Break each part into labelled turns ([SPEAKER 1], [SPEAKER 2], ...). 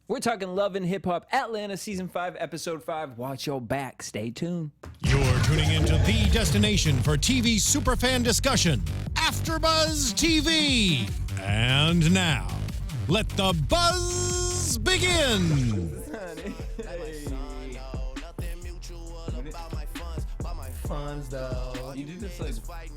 [SPEAKER 1] We're talking Love and Hip Hop Atlanta Season 5, Episode 5. Watch your back. Stay tuned.
[SPEAKER 2] You're tuning into the destination for TV superfan discussion, AFTERBUZZ TV. And now, let the buzz begin.
[SPEAKER 3] Funds though.
[SPEAKER 1] You do this like...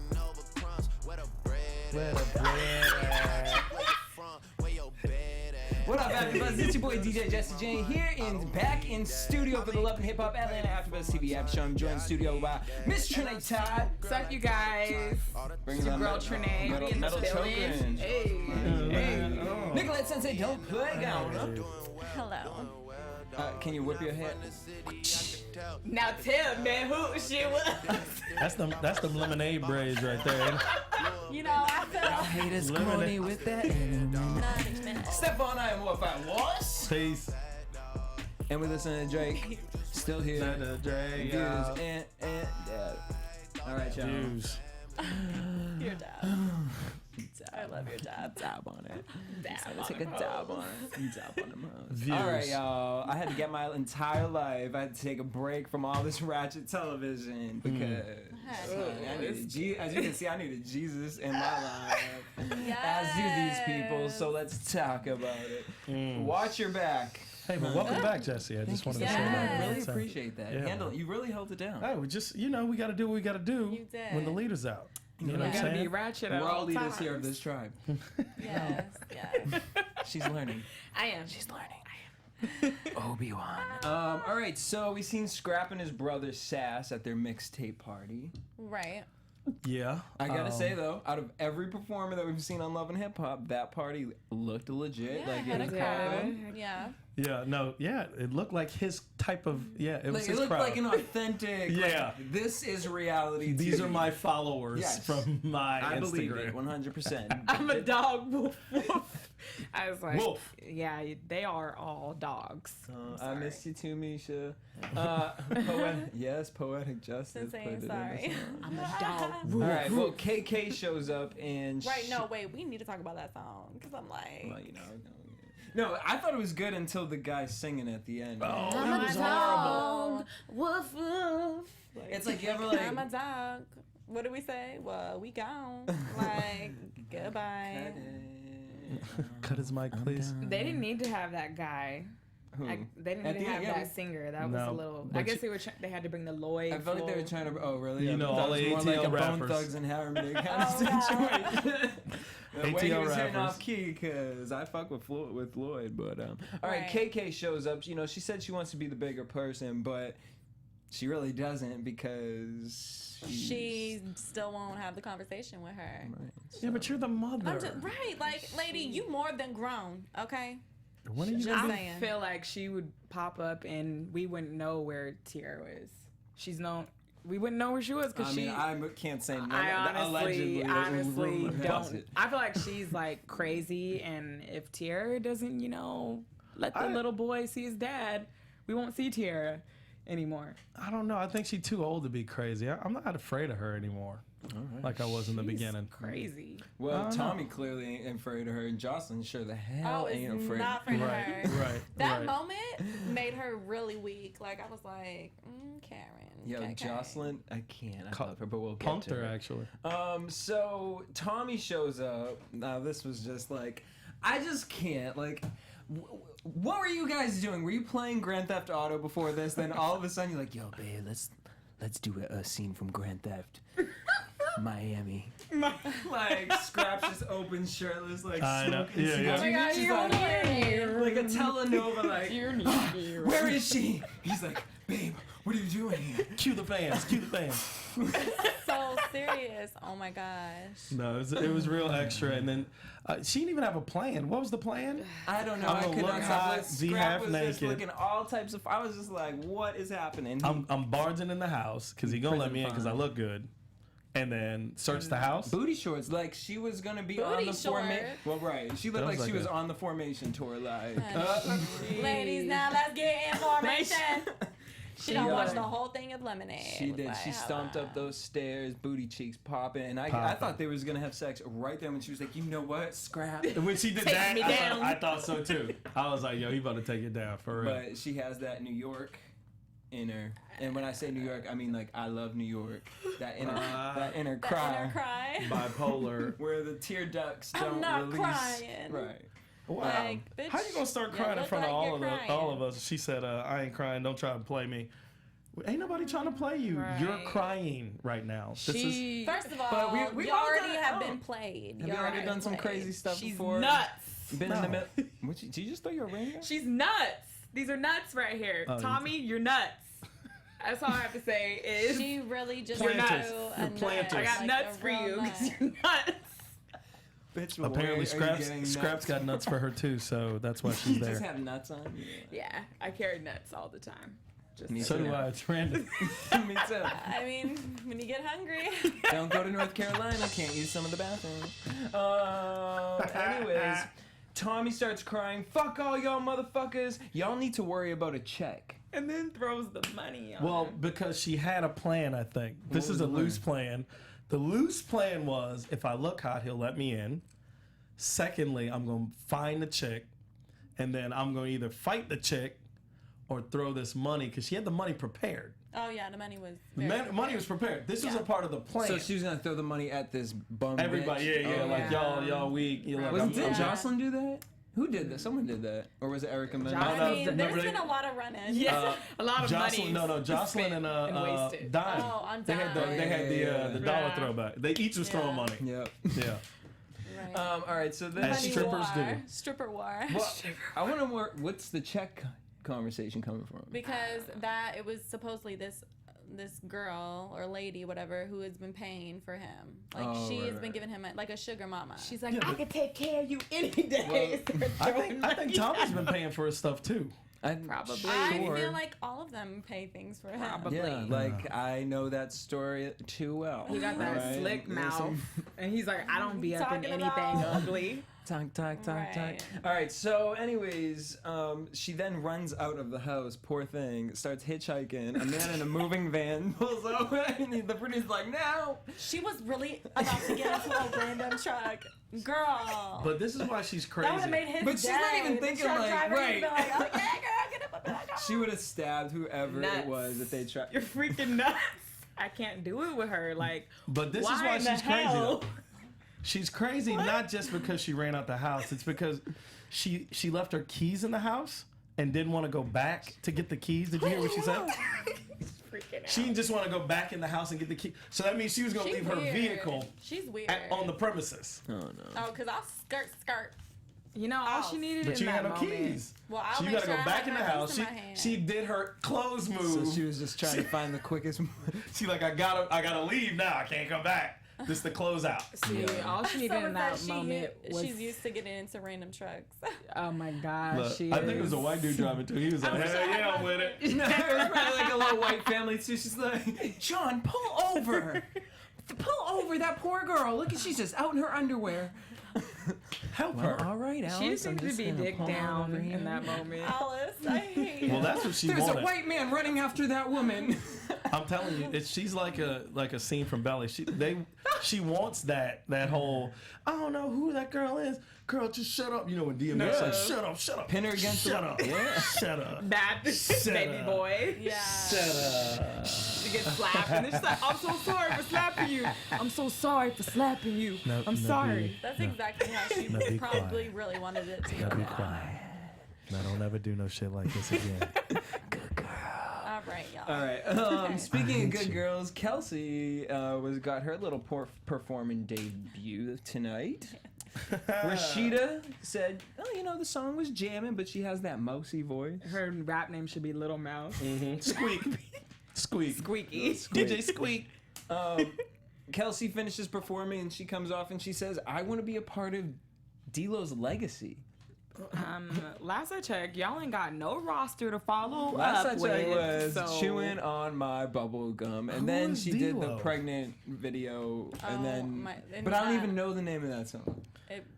[SPEAKER 1] What up, AfterBuzz? It's your boy DJ Jesse Janedy here and back in studio for the Love and Hip Hop Atlanta AfterBuzz TV app show. I'm joined in studio by Miss Trene Todd.
[SPEAKER 4] What's up, you guys? It's your girl Trene. We in the building. Hey.
[SPEAKER 1] Nicolette Sensei, don't play Gaona.
[SPEAKER 5] Hello.
[SPEAKER 1] Can you whip your head?
[SPEAKER 4] Now tell me who she was.
[SPEAKER 3] That's them lemonade braids right there.
[SPEAKER 5] You know, I feel
[SPEAKER 1] Hate us corny with that. Stephaune Wallace.
[SPEAKER 3] Peace.
[SPEAKER 1] And we're listening to Drake. Still here.
[SPEAKER 3] Drake.
[SPEAKER 1] Views and dab. All right, y'all.
[SPEAKER 3] Views.
[SPEAKER 5] your dab. I love your dab.
[SPEAKER 1] Dab on it.
[SPEAKER 5] Dab.
[SPEAKER 1] Take a dab on it. Dab on them hoes.
[SPEAKER 3] Views.
[SPEAKER 1] All right, y'all. I had to get my entire life. I had to take a break from all this ratchet television because I needed as you can see, I needed Jesus in my life. As do these people. So let's talk about it. Watch your back.
[SPEAKER 3] Hey, but welcome back, Jesse. I just wanted to say that.
[SPEAKER 1] I really appreciate that.
[SPEAKER 3] Yeah.
[SPEAKER 1] You really held it down.
[SPEAKER 3] Hey, we just, we got to do what we got to do
[SPEAKER 5] You did.
[SPEAKER 3] when the leader's out. You know what I'm
[SPEAKER 4] Gotta be
[SPEAKER 3] saying?
[SPEAKER 4] ratchet
[SPEAKER 1] We're
[SPEAKER 4] at
[SPEAKER 1] all
[SPEAKER 4] all
[SPEAKER 1] leaders
[SPEAKER 4] times.
[SPEAKER 1] here of this tribe.
[SPEAKER 5] Yes.
[SPEAKER 1] She's learning.
[SPEAKER 4] I am.
[SPEAKER 1] She's learning. Obi-Wan. All right, so we seen Scrap and his brother Sass at their mixtape party.
[SPEAKER 5] Right.
[SPEAKER 3] Yeah.
[SPEAKER 1] I gotta say though, out of every performer that we've seen on Love and Hip Hop, that party looked legit.
[SPEAKER 5] Yeah,
[SPEAKER 1] Like
[SPEAKER 5] had
[SPEAKER 1] it was
[SPEAKER 5] a crowd. Yeah.
[SPEAKER 3] Yeah, no, yeah, it looked like his type of, it was
[SPEAKER 1] Like,
[SPEAKER 3] his
[SPEAKER 1] it looked
[SPEAKER 3] crowd.
[SPEAKER 1] like an authentic.
[SPEAKER 3] Yeah.
[SPEAKER 1] Like, this is reality.
[SPEAKER 3] These
[SPEAKER 1] TV.
[SPEAKER 3] are my followers
[SPEAKER 1] Yes.
[SPEAKER 3] from my
[SPEAKER 1] I
[SPEAKER 3] Instagram.
[SPEAKER 1] believe it 100%.
[SPEAKER 4] I'm a dog. Woof, woof. I was like,
[SPEAKER 3] Wolf.
[SPEAKER 4] yeah, they are all dogs.
[SPEAKER 1] I missed you too, Misha. Poetic justice.
[SPEAKER 5] Sensei,
[SPEAKER 1] put it in the
[SPEAKER 5] sorry.
[SPEAKER 1] song.
[SPEAKER 4] I'm a dog.
[SPEAKER 1] All right, well, KK shows up and
[SPEAKER 5] Right. No, wait. We need to talk about that song because I'm like.
[SPEAKER 1] Well, no, I thought it was good until the guy singing at the end.
[SPEAKER 3] Oh,
[SPEAKER 5] I'm
[SPEAKER 3] it was
[SPEAKER 5] a
[SPEAKER 3] horrible.
[SPEAKER 5] dog. Woof woof.
[SPEAKER 1] It's like you ever like.
[SPEAKER 5] I'm a dog. What do we say? Well, we gone. Like goodbye.
[SPEAKER 3] Cut his mic, please.
[SPEAKER 4] They didn't need to have that guy.
[SPEAKER 1] Who?
[SPEAKER 4] They didn't
[SPEAKER 1] At
[SPEAKER 4] need
[SPEAKER 1] the
[SPEAKER 4] to have
[SPEAKER 1] end,
[SPEAKER 4] that singer. That was
[SPEAKER 3] No,
[SPEAKER 4] a little.
[SPEAKER 3] but
[SPEAKER 4] I guess they had to bring the Lloyd.
[SPEAKER 1] I felt like they were trying to. Oh, really?
[SPEAKER 3] You know,
[SPEAKER 1] I thought
[SPEAKER 3] all
[SPEAKER 1] it
[SPEAKER 3] the
[SPEAKER 1] was more like
[SPEAKER 3] ATL
[SPEAKER 1] a Bone
[SPEAKER 3] rappers.
[SPEAKER 1] Thugs and Harmony kind of
[SPEAKER 5] Oh,
[SPEAKER 1] situation. The way he
[SPEAKER 3] ATL
[SPEAKER 1] was hitting
[SPEAKER 3] rappers.
[SPEAKER 1] off key, because I fuck with Lloyd, but all right.
[SPEAKER 5] Right.
[SPEAKER 1] KK shows up. You know, she said she wants to be the bigger person, but she really doesn't because
[SPEAKER 5] She still won't have the conversation with her.
[SPEAKER 1] Right.
[SPEAKER 3] Yeah, but you're the mother.
[SPEAKER 5] I'm just right, like, lady, you more than grown, okay?
[SPEAKER 3] When are you
[SPEAKER 5] Just
[SPEAKER 3] gonna be?
[SPEAKER 5] saying.
[SPEAKER 4] I feel like she would pop up and we wouldn't know where Tiara was. We wouldn't know where she was because
[SPEAKER 1] I mean, I can't say.
[SPEAKER 4] I honestly
[SPEAKER 1] Allegedly,
[SPEAKER 4] don't. I feel like she's like crazy, and if Tiara doesn't, let the little boy see his dad, we won't see Tiara anymore.
[SPEAKER 3] I don't know. I think she's too old to be crazy. I'm not afraid of her anymore. Like I was in the beginning.
[SPEAKER 4] Crazy.
[SPEAKER 1] Well, Tommy clearly ain't afraid of her, and Joselyn sure the hell
[SPEAKER 5] Oh,
[SPEAKER 1] ain't
[SPEAKER 5] it's
[SPEAKER 1] afraid.
[SPEAKER 5] not afraid of her.
[SPEAKER 3] Right.
[SPEAKER 5] That moment made her really weak. Like, I was like, Karen.
[SPEAKER 1] Yo,
[SPEAKER 5] KK.
[SPEAKER 1] Joselyn, I can't. I love her, but we'll get
[SPEAKER 3] Punked
[SPEAKER 1] to
[SPEAKER 3] her,
[SPEAKER 1] her.
[SPEAKER 3] actually.
[SPEAKER 1] So Tommy shows up. Now this was just like, I just can't. Like, what were you guys doing? Were you playing Grand Theft Auto before this? Then all of a sudden you're like, yo, babe, let's do a scene from Grand Theft. Miami. Like Scraps just open shirtless, like
[SPEAKER 3] I know.
[SPEAKER 1] smoking
[SPEAKER 3] Yeah,
[SPEAKER 1] cigars.
[SPEAKER 3] yeah.
[SPEAKER 1] She's like a telenovela, like, where is she? He's like, babe, what are you doing here?
[SPEAKER 3] Cue the fans. Cue the fans.
[SPEAKER 5] So serious. Oh my gosh.
[SPEAKER 3] No, it was real extra. And then she didn't even have a plan. What was the plan?
[SPEAKER 1] I don't know.
[SPEAKER 3] I'm
[SPEAKER 1] I
[SPEAKER 3] gonna
[SPEAKER 1] could
[SPEAKER 3] look
[SPEAKER 1] not
[SPEAKER 3] hot,
[SPEAKER 1] stop.
[SPEAKER 3] be
[SPEAKER 1] Scrap
[SPEAKER 3] half
[SPEAKER 1] was just
[SPEAKER 3] naked.
[SPEAKER 1] looking all types of. I was just like, what is happening?
[SPEAKER 3] I'm barging in the house because he gonna let me in because I look good. And then search the house.
[SPEAKER 1] Booty shorts, like she was gonna be on
[SPEAKER 5] Booty
[SPEAKER 1] the formation.
[SPEAKER 5] shorts.
[SPEAKER 1] Well, right. She looked
[SPEAKER 3] That
[SPEAKER 1] like
[SPEAKER 3] was
[SPEAKER 1] she
[SPEAKER 3] like
[SPEAKER 1] was
[SPEAKER 3] a-
[SPEAKER 1] on the formation tour, like.
[SPEAKER 5] Ladies, now let's get information. She done watched the whole thing of Lemonade.
[SPEAKER 1] She did. She stomped up those stairs, booty cheeks popping, and I thought they was gonna have sex right there when she was like, you know what, Scrap.
[SPEAKER 3] And when she did
[SPEAKER 4] Take
[SPEAKER 3] that,
[SPEAKER 4] me down.
[SPEAKER 3] I thought so too. I was like, yo, he about to take it down for real.
[SPEAKER 1] But she has that New York in her, and when I say New York, I mean like I love New York. That inner cry.
[SPEAKER 5] Inner cry.
[SPEAKER 3] Bipolar.
[SPEAKER 1] Where the tear ducts
[SPEAKER 5] I'm
[SPEAKER 1] don't
[SPEAKER 5] not
[SPEAKER 1] release.
[SPEAKER 5] crying.
[SPEAKER 1] Right.
[SPEAKER 3] Wow.
[SPEAKER 5] Like, bitch,
[SPEAKER 3] How you gonna start
[SPEAKER 5] you
[SPEAKER 3] crying in
[SPEAKER 5] look
[SPEAKER 3] front of
[SPEAKER 5] like you're
[SPEAKER 3] all of
[SPEAKER 5] crying.
[SPEAKER 3] us? She said, I ain't crying. Don't try to play me. Ain't nobody trying to play you.
[SPEAKER 4] Right.
[SPEAKER 3] You're crying right now. This is
[SPEAKER 5] First of all,
[SPEAKER 1] But we
[SPEAKER 5] you
[SPEAKER 1] all
[SPEAKER 5] already
[SPEAKER 1] done-
[SPEAKER 5] have
[SPEAKER 1] oh.
[SPEAKER 5] been played.
[SPEAKER 1] Have you already done some crazy stuff
[SPEAKER 4] She's
[SPEAKER 1] before?
[SPEAKER 4] nuts.
[SPEAKER 1] Been in the middle. Did you just throw your ring?
[SPEAKER 4] She's nuts. These are nuts right here.
[SPEAKER 3] Oh,
[SPEAKER 4] Tommy, you're nuts. That's all I have to say is
[SPEAKER 5] She really just
[SPEAKER 3] Planters.
[SPEAKER 5] threw
[SPEAKER 3] You're
[SPEAKER 5] a nut,
[SPEAKER 3] planters.
[SPEAKER 4] I got
[SPEAKER 5] like
[SPEAKER 4] nuts
[SPEAKER 5] a
[SPEAKER 4] for
[SPEAKER 5] real
[SPEAKER 4] you
[SPEAKER 5] nut.
[SPEAKER 4] because you're nuts.
[SPEAKER 1] Bitch,
[SPEAKER 3] apparently
[SPEAKER 1] where are you getting
[SPEAKER 3] Scraps
[SPEAKER 1] nuts?
[SPEAKER 3] got nuts for her too, so that's why she's
[SPEAKER 1] You just
[SPEAKER 3] there.
[SPEAKER 1] have nuts on you.
[SPEAKER 4] Yeah, I carry nuts all the time. Just
[SPEAKER 1] Me
[SPEAKER 3] So
[SPEAKER 1] too.
[SPEAKER 3] do I. It's random.
[SPEAKER 1] Me too.
[SPEAKER 5] I mean, when you get hungry.
[SPEAKER 1] Don't go to North Carolina. Can't use some of the bathroom. Anyways, Tommy starts crying. Fuck all y'all motherfuckers. Y'all need to worry about a check.
[SPEAKER 4] and then throws the money on
[SPEAKER 3] Well,
[SPEAKER 4] her.
[SPEAKER 3] because she had a plan, I think. This
[SPEAKER 1] was
[SPEAKER 3] is a
[SPEAKER 1] the
[SPEAKER 3] loose plan. The loose plan was, if I look hot, he'll let me in. Secondly, I'm going to find the chick, and then I'm going to either fight the chick or throw this money, because she had the money prepared.
[SPEAKER 5] Oh yeah, the money was.
[SPEAKER 3] Money was prepared. This was
[SPEAKER 5] Yeah.
[SPEAKER 3] a part of the plan.
[SPEAKER 1] So she was gonna throw the money at this bum.
[SPEAKER 3] Everybody,
[SPEAKER 1] bitch.
[SPEAKER 3] yeah,
[SPEAKER 1] Oh,
[SPEAKER 3] like y'all weak. You're like,
[SPEAKER 1] Wasn't
[SPEAKER 3] I'm-
[SPEAKER 1] did Joselyn do that? Who did that? Someone did that, or was it Erica Mendez?
[SPEAKER 4] Jocelyn.
[SPEAKER 5] I mean,
[SPEAKER 3] no,
[SPEAKER 5] there's
[SPEAKER 3] really-
[SPEAKER 5] been a lot of running.
[SPEAKER 4] Yeah, a lot of
[SPEAKER 3] Jocelyn,
[SPEAKER 4] money.
[SPEAKER 3] Jocelyn
[SPEAKER 4] spent
[SPEAKER 3] and
[SPEAKER 4] wasted.
[SPEAKER 3] Dime.
[SPEAKER 5] Oh, on
[SPEAKER 3] They had the
[SPEAKER 5] Dime.
[SPEAKER 3] dollar
[SPEAKER 4] Yeah.
[SPEAKER 3] throwback. They each was throwing money.
[SPEAKER 1] Yep.
[SPEAKER 3] Yeah.
[SPEAKER 5] Right.
[SPEAKER 1] All right. So then
[SPEAKER 3] As
[SPEAKER 5] Money
[SPEAKER 3] strippers
[SPEAKER 5] war.
[SPEAKER 3] do.
[SPEAKER 5] Stripper war.
[SPEAKER 1] Well, I want to more. What's the check conversation coming from?
[SPEAKER 5] Because it was supposedly this girl or lady, whatever, who has been paying for him. Like
[SPEAKER 1] Oh,
[SPEAKER 5] she has
[SPEAKER 1] right,
[SPEAKER 5] been giving him like a sugar mama.
[SPEAKER 4] She's like, I could take care of you any day.
[SPEAKER 3] I think Tommy's been paying for his stuff too.
[SPEAKER 4] Probably.
[SPEAKER 5] I
[SPEAKER 1] Sure.
[SPEAKER 5] feel like all of them pay things for him.
[SPEAKER 4] Probably.
[SPEAKER 1] Yeah, like I know that story too well.
[SPEAKER 4] He got that
[SPEAKER 1] right?
[SPEAKER 4] slick
[SPEAKER 1] There's
[SPEAKER 4] mouth,
[SPEAKER 1] some-
[SPEAKER 4] and he's like, I don't be up in
[SPEAKER 5] Talking
[SPEAKER 4] anything
[SPEAKER 5] about-
[SPEAKER 4] ugly.
[SPEAKER 1] Talk.
[SPEAKER 5] Right.
[SPEAKER 1] All right. So, anyways, she then runs out of the house. Poor thing. Starts hitchhiking. A man in a moving van pulls over, and the producer's like, "No."
[SPEAKER 5] She was really about to get into a random truck. Girl.
[SPEAKER 3] But this is why she's
[SPEAKER 5] that would
[SPEAKER 3] crazy.
[SPEAKER 5] have made his
[SPEAKER 1] But she's not
[SPEAKER 5] day.
[SPEAKER 1] even
[SPEAKER 5] The
[SPEAKER 1] thinking,
[SPEAKER 5] truck
[SPEAKER 1] like,
[SPEAKER 5] driver would be
[SPEAKER 1] right.
[SPEAKER 5] like, oh yeah, girl, get up and go.
[SPEAKER 1] She would have stabbed whoever
[SPEAKER 4] Nuts.
[SPEAKER 1] it was if they tried.
[SPEAKER 4] You're freaking nuts. I can't do it with her. Like,
[SPEAKER 3] But this
[SPEAKER 4] why
[SPEAKER 3] is why
[SPEAKER 4] in the
[SPEAKER 3] she's crazy
[SPEAKER 4] hell?
[SPEAKER 3] though. She's crazy not just because she ran out the house. It's because she left her keys in the house and didn't want to go back to get the keys. Did you hear what she said?
[SPEAKER 4] Freaking out.
[SPEAKER 3] She didn't just want to go back in the house and get the key. So that means she was going to
[SPEAKER 5] She's
[SPEAKER 3] leave her
[SPEAKER 5] weird.
[SPEAKER 3] vehicle
[SPEAKER 5] She's weird.
[SPEAKER 3] on the premises.
[SPEAKER 1] Oh no.
[SPEAKER 5] Oh, because I'll skirt.
[SPEAKER 4] You know, all she needed
[SPEAKER 3] But
[SPEAKER 4] in
[SPEAKER 3] you
[SPEAKER 4] that
[SPEAKER 3] had no
[SPEAKER 4] moment.
[SPEAKER 3] keys.
[SPEAKER 5] Well, I'll
[SPEAKER 3] So you
[SPEAKER 5] make
[SPEAKER 3] gotta
[SPEAKER 5] sure
[SPEAKER 3] go
[SPEAKER 5] I
[SPEAKER 3] back
[SPEAKER 5] have
[SPEAKER 3] in the
[SPEAKER 5] my
[SPEAKER 3] house.
[SPEAKER 5] keys in my hand.
[SPEAKER 3] She did her clothes
[SPEAKER 1] So
[SPEAKER 3] move.
[SPEAKER 1] she was just trying to find the quickest.
[SPEAKER 3] She like, I gotta leave now. I can't come back. This the closeout.
[SPEAKER 4] See, all she needed in that moment was.
[SPEAKER 5] she's used to getting into random trucks.
[SPEAKER 4] Oh my gosh,
[SPEAKER 3] Look,
[SPEAKER 4] she
[SPEAKER 3] I think it was a
[SPEAKER 4] is-
[SPEAKER 3] white dude driving too. He was like, hell yeah, I'm with it.
[SPEAKER 1] No, it was probably like a little white family too. She's like, John, pull over. Pull over that poor girl. Look, she's just out in her underwear.
[SPEAKER 3] Help
[SPEAKER 1] Well,
[SPEAKER 3] her.
[SPEAKER 1] all right, Alex.
[SPEAKER 4] She just
[SPEAKER 1] I'm
[SPEAKER 4] needed to be
[SPEAKER 1] gonna
[SPEAKER 4] dick
[SPEAKER 1] pull
[SPEAKER 4] down
[SPEAKER 1] over here.
[SPEAKER 4] in that moment.
[SPEAKER 5] Alice, I hate
[SPEAKER 3] Well,
[SPEAKER 5] you.
[SPEAKER 3] that's what she
[SPEAKER 1] There's
[SPEAKER 3] wanted.
[SPEAKER 1] a white man running after that woman.
[SPEAKER 3] I'm telling you, she's like a scene from Belly. She wants that whole. I don't know who that girl is. Girl, just shut up. You know when DMX like shut up,
[SPEAKER 1] Pin her against
[SPEAKER 3] shut
[SPEAKER 1] the-
[SPEAKER 3] up,
[SPEAKER 1] Yeah.
[SPEAKER 3] shut up.
[SPEAKER 4] Bad baby
[SPEAKER 3] up.
[SPEAKER 4] boy.
[SPEAKER 5] Yeah.
[SPEAKER 3] Shut up.
[SPEAKER 4] She gets slapped, and then she's like, "I'm so sorry for slapping you. I'm so sorry for slapping you.
[SPEAKER 3] No,
[SPEAKER 4] I'm
[SPEAKER 3] no,
[SPEAKER 4] sorry."
[SPEAKER 5] That's exactly how she
[SPEAKER 3] No, be
[SPEAKER 5] probably
[SPEAKER 3] quiet.
[SPEAKER 5] really wanted it to
[SPEAKER 3] Now
[SPEAKER 5] go
[SPEAKER 3] be
[SPEAKER 5] down.
[SPEAKER 3] quiet. Now don't ever do no shit like this again.
[SPEAKER 5] All right, y'all.
[SPEAKER 1] All right. Speaking of good girls, Kelsey got her little performing debut tonight. Rashida said, "Oh, you know, the song was jamming, but she has that mousy voice."
[SPEAKER 4] Her rap name should be Little Mouse.
[SPEAKER 3] Squeak, squeak,
[SPEAKER 4] Squeaky.
[SPEAKER 3] DJ Squeak.
[SPEAKER 1] Kelsey finishes performing, and she comes off and she says, "I want to be a part of D-Lo's legacy."
[SPEAKER 4] Last I checked, y'all ain't got no roster to follow
[SPEAKER 1] Last I
[SPEAKER 4] up
[SPEAKER 1] checked
[SPEAKER 4] with.
[SPEAKER 1] was
[SPEAKER 4] so
[SPEAKER 1] chewing on my bubble gum, and
[SPEAKER 3] Who
[SPEAKER 1] then
[SPEAKER 3] is
[SPEAKER 1] she did the
[SPEAKER 3] D-Lo?
[SPEAKER 1] pregnant video, and
[SPEAKER 5] Oh,
[SPEAKER 1] then,
[SPEAKER 5] my- and
[SPEAKER 1] but I don't
[SPEAKER 5] that-
[SPEAKER 1] even know the name of that song.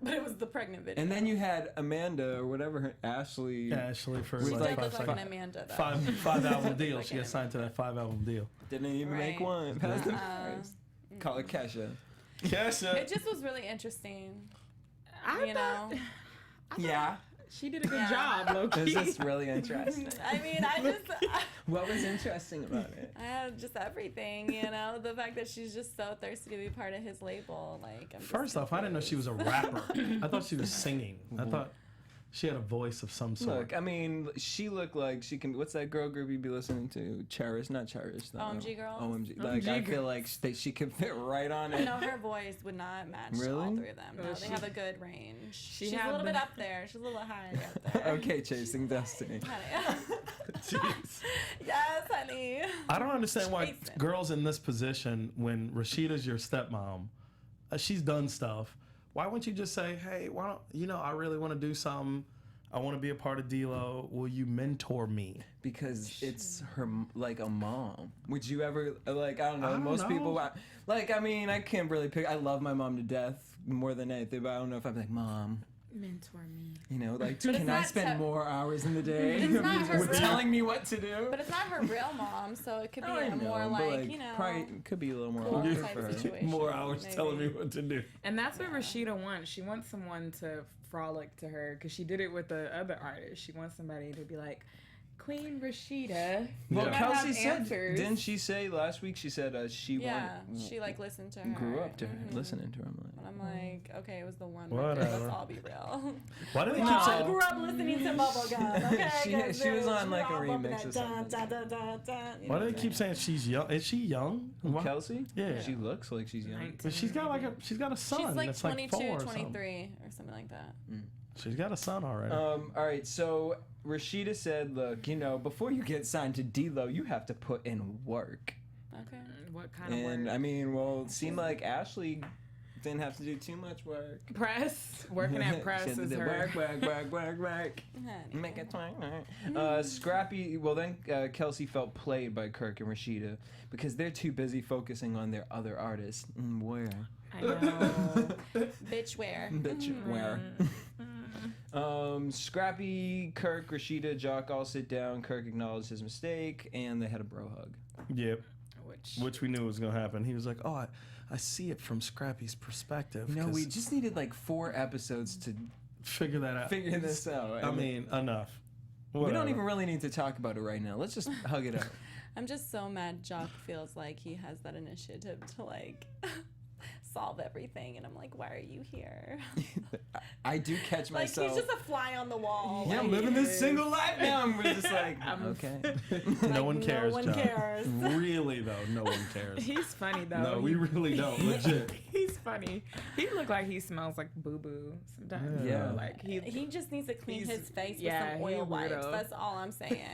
[SPEAKER 5] But it was the pregnant video.
[SPEAKER 1] And then you had Amanda or whatever, Ashley.
[SPEAKER 3] Ashley for
[SPEAKER 1] She
[SPEAKER 3] like
[SPEAKER 5] looked like an
[SPEAKER 3] 5
[SPEAKER 5] Amanda, though.
[SPEAKER 3] five album deal.
[SPEAKER 5] Like
[SPEAKER 3] She got signed to that 5 album deal.
[SPEAKER 1] Didn't even make
[SPEAKER 5] Right.
[SPEAKER 1] one. Past the first. Call it Kesha.
[SPEAKER 3] Kesha.
[SPEAKER 5] It just was really interesting.
[SPEAKER 4] I
[SPEAKER 5] You know?
[SPEAKER 1] Yeah.
[SPEAKER 4] she did a good
[SPEAKER 5] Yeah.
[SPEAKER 4] job, low
[SPEAKER 1] This
[SPEAKER 4] key.
[SPEAKER 1] is really interesting.
[SPEAKER 5] I mean,
[SPEAKER 1] What was interesting about it?
[SPEAKER 5] I had just everything, you know? The fact that she's just so thirsty to be part of his label. Like, I'm just
[SPEAKER 3] First off, I didn't know she was a rapper. I thought she was singing. I thought she had a voice of some sort.
[SPEAKER 1] Look, I mean, she looked like she can. What's that girl group you'd be listening to? Cherish, not Cherish. No.
[SPEAKER 5] OMG Girls?
[SPEAKER 1] OMG. Like, I feel like she could fit right on it.
[SPEAKER 5] No, her voice would not match all
[SPEAKER 1] Really?
[SPEAKER 5] three of them. No, they have a good range. She's a
[SPEAKER 4] had
[SPEAKER 5] little
[SPEAKER 4] the-
[SPEAKER 5] bit up there. She's a little high up there.
[SPEAKER 1] Okay, Chasing Destiny.
[SPEAKER 5] Honey.
[SPEAKER 3] Jeez.
[SPEAKER 5] Yes, honey.
[SPEAKER 3] I don't understand why
[SPEAKER 5] Jason.
[SPEAKER 3] girls in this position, when Rashida's your stepmom, she's done stuff. Why wouldn't you just say, hey, why don't, you know, I really want to do something. I want to be a part of D-Lo. Will you mentor me?
[SPEAKER 1] Because it's her, like, a mom. Would you ever, like, I don't know,
[SPEAKER 3] I don't
[SPEAKER 1] most
[SPEAKER 3] know.
[SPEAKER 1] people, like, I mean, I can't really pick, I love my mom to death more than anything, but I don't know if I'm like, Mom,
[SPEAKER 4] Mentor me.
[SPEAKER 1] you know, like,
[SPEAKER 5] But it's
[SPEAKER 1] can I
[SPEAKER 5] not
[SPEAKER 1] spend
[SPEAKER 5] te-
[SPEAKER 1] more hours in the day
[SPEAKER 5] It's not her
[SPEAKER 1] with
[SPEAKER 5] real-
[SPEAKER 1] telling me what to do?
[SPEAKER 5] But it's not her real mom, so it could be
[SPEAKER 1] I
[SPEAKER 5] a
[SPEAKER 1] know,
[SPEAKER 5] more
[SPEAKER 1] but,
[SPEAKER 5] like, you know,
[SPEAKER 1] probably could be a little more
[SPEAKER 5] cool
[SPEAKER 1] awkward
[SPEAKER 5] type
[SPEAKER 1] for her.
[SPEAKER 5] situation.
[SPEAKER 3] More hours
[SPEAKER 5] maybe.
[SPEAKER 3] telling me what to do.
[SPEAKER 4] And that's what Rashida wants. She wants someone to frolic to her because she did it with the other artist. She wants somebody to be like, Queen Rashida.
[SPEAKER 1] Well,
[SPEAKER 3] Yeah.
[SPEAKER 1] Kelsey
[SPEAKER 4] have
[SPEAKER 1] said,
[SPEAKER 4] answers.
[SPEAKER 1] didn't she say last week? She said she
[SPEAKER 5] Yeah, she like listened to her.
[SPEAKER 1] grew up to her,
[SPEAKER 5] Mhm.
[SPEAKER 1] listening to her. I'm
[SPEAKER 5] And I'm like, okay, it was the one.
[SPEAKER 3] Whatever.
[SPEAKER 5] Record. Let's all be real.
[SPEAKER 3] Why do they
[SPEAKER 5] We
[SPEAKER 3] keep
[SPEAKER 5] all
[SPEAKER 3] saying?
[SPEAKER 5] grew up listening to Bubblegum. Okay,
[SPEAKER 1] She
[SPEAKER 5] 'Cause
[SPEAKER 1] was
[SPEAKER 5] it
[SPEAKER 1] on, like,
[SPEAKER 5] we
[SPEAKER 1] a
[SPEAKER 5] all bumping
[SPEAKER 1] remix
[SPEAKER 5] that
[SPEAKER 1] or
[SPEAKER 5] dun,
[SPEAKER 1] something.
[SPEAKER 5] dun, dun, dun, you
[SPEAKER 3] Why do
[SPEAKER 5] know
[SPEAKER 3] they keep saying she's young? Is she young? Why-
[SPEAKER 1] Kelsey?
[SPEAKER 3] Yeah.
[SPEAKER 1] She looks like she's young.
[SPEAKER 4] 19.
[SPEAKER 3] But she's got a son.
[SPEAKER 5] She's like
[SPEAKER 3] that's
[SPEAKER 5] 22,
[SPEAKER 3] like 4 or something.
[SPEAKER 5] 23 or something like that.
[SPEAKER 3] She's got a son already.
[SPEAKER 1] All right, so Rashida said, look, you know, before you get signed to D-Lo, you have to put in work.
[SPEAKER 5] Okay.
[SPEAKER 4] What kind of
[SPEAKER 1] And,
[SPEAKER 4] work?
[SPEAKER 1] I mean, well, it seemed like Ashley didn't have to do too much work.
[SPEAKER 4] Press. Working at press
[SPEAKER 1] She had to
[SPEAKER 4] is
[SPEAKER 1] do
[SPEAKER 4] her.
[SPEAKER 1] work.
[SPEAKER 5] Honey.
[SPEAKER 1] Make it twerk. Scrappy, well, then Kelsey felt played by Kirk and Rashida because they're too busy focusing on their other artists. Where?
[SPEAKER 4] I know.
[SPEAKER 5] Bitch, where?
[SPEAKER 1] Bitch, where? Scrappy, Kirk, Rashida, Jock all sit down. Kirk acknowledged his mistake, and they had a bro hug.
[SPEAKER 3] Yep.
[SPEAKER 4] Which
[SPEAKER 3] Which we knew was gonna happen. He was like, "Oh, I see it from Scrappy's perspective."
[SPEAKER 1] No,
[SPEAKER 3] 'cause
[SPEAKER 1] we just needed like 4 episodes to
[SPEAKER 3] figure that out.
[SPEAKER 1] figure this out.
[SPEAKER 3] I mean, enough.
[SPEAKER 1] we don't
[SPEAKER 3] Whatever.
[SPEAKER 1] even really need to talk about it right now. Let's just hug it out.
[SPEAKER 5] I'm just so mad Jock feels like he has that initiative to like solve everything, and I'm like, why are you here?
[SPEAKER 1] I do catch
[SPEAKER 5] Like
[SPEAKER 1] myself.
[SPEAKER 5] he's just a fly on the wall.
[SPEAKER 1] yeah, I'm
[SPEAKER 5] like,
[SPEAKER 1] living this single life now. I'm just like, okay.
[SPEAKER 3] No one cares.
[SPEAKER 5] No one
[SPEAKER 3] John.
[SPEAKER 5] cares.
[SPEAKER 3] Really though, no one cares.
[SPEAKER 4] he's funny though.
[SPEAKER 3] No, we
[SPEAKER 4] He-
[SPEAKER 3] really don't. Legit.
[SPEAKER 4] He's funny. He look like he smells like boo boo sometimes.
[SPEAKER 1] Yeah.
[SPEAKER 4] Like
[SPEAKER 5] He just needs to clean
[SPEAKER 4] He's-
[SPEAKER 5] his face
[SPEAKER 4] yeah,
[SPEAKER 5] with some
[SPEAKER 4] he
[SPEAKER 5] oil wipes.
[SPEAKER 4] weirdo.
[SPEAKER 5] That's all I'm saying.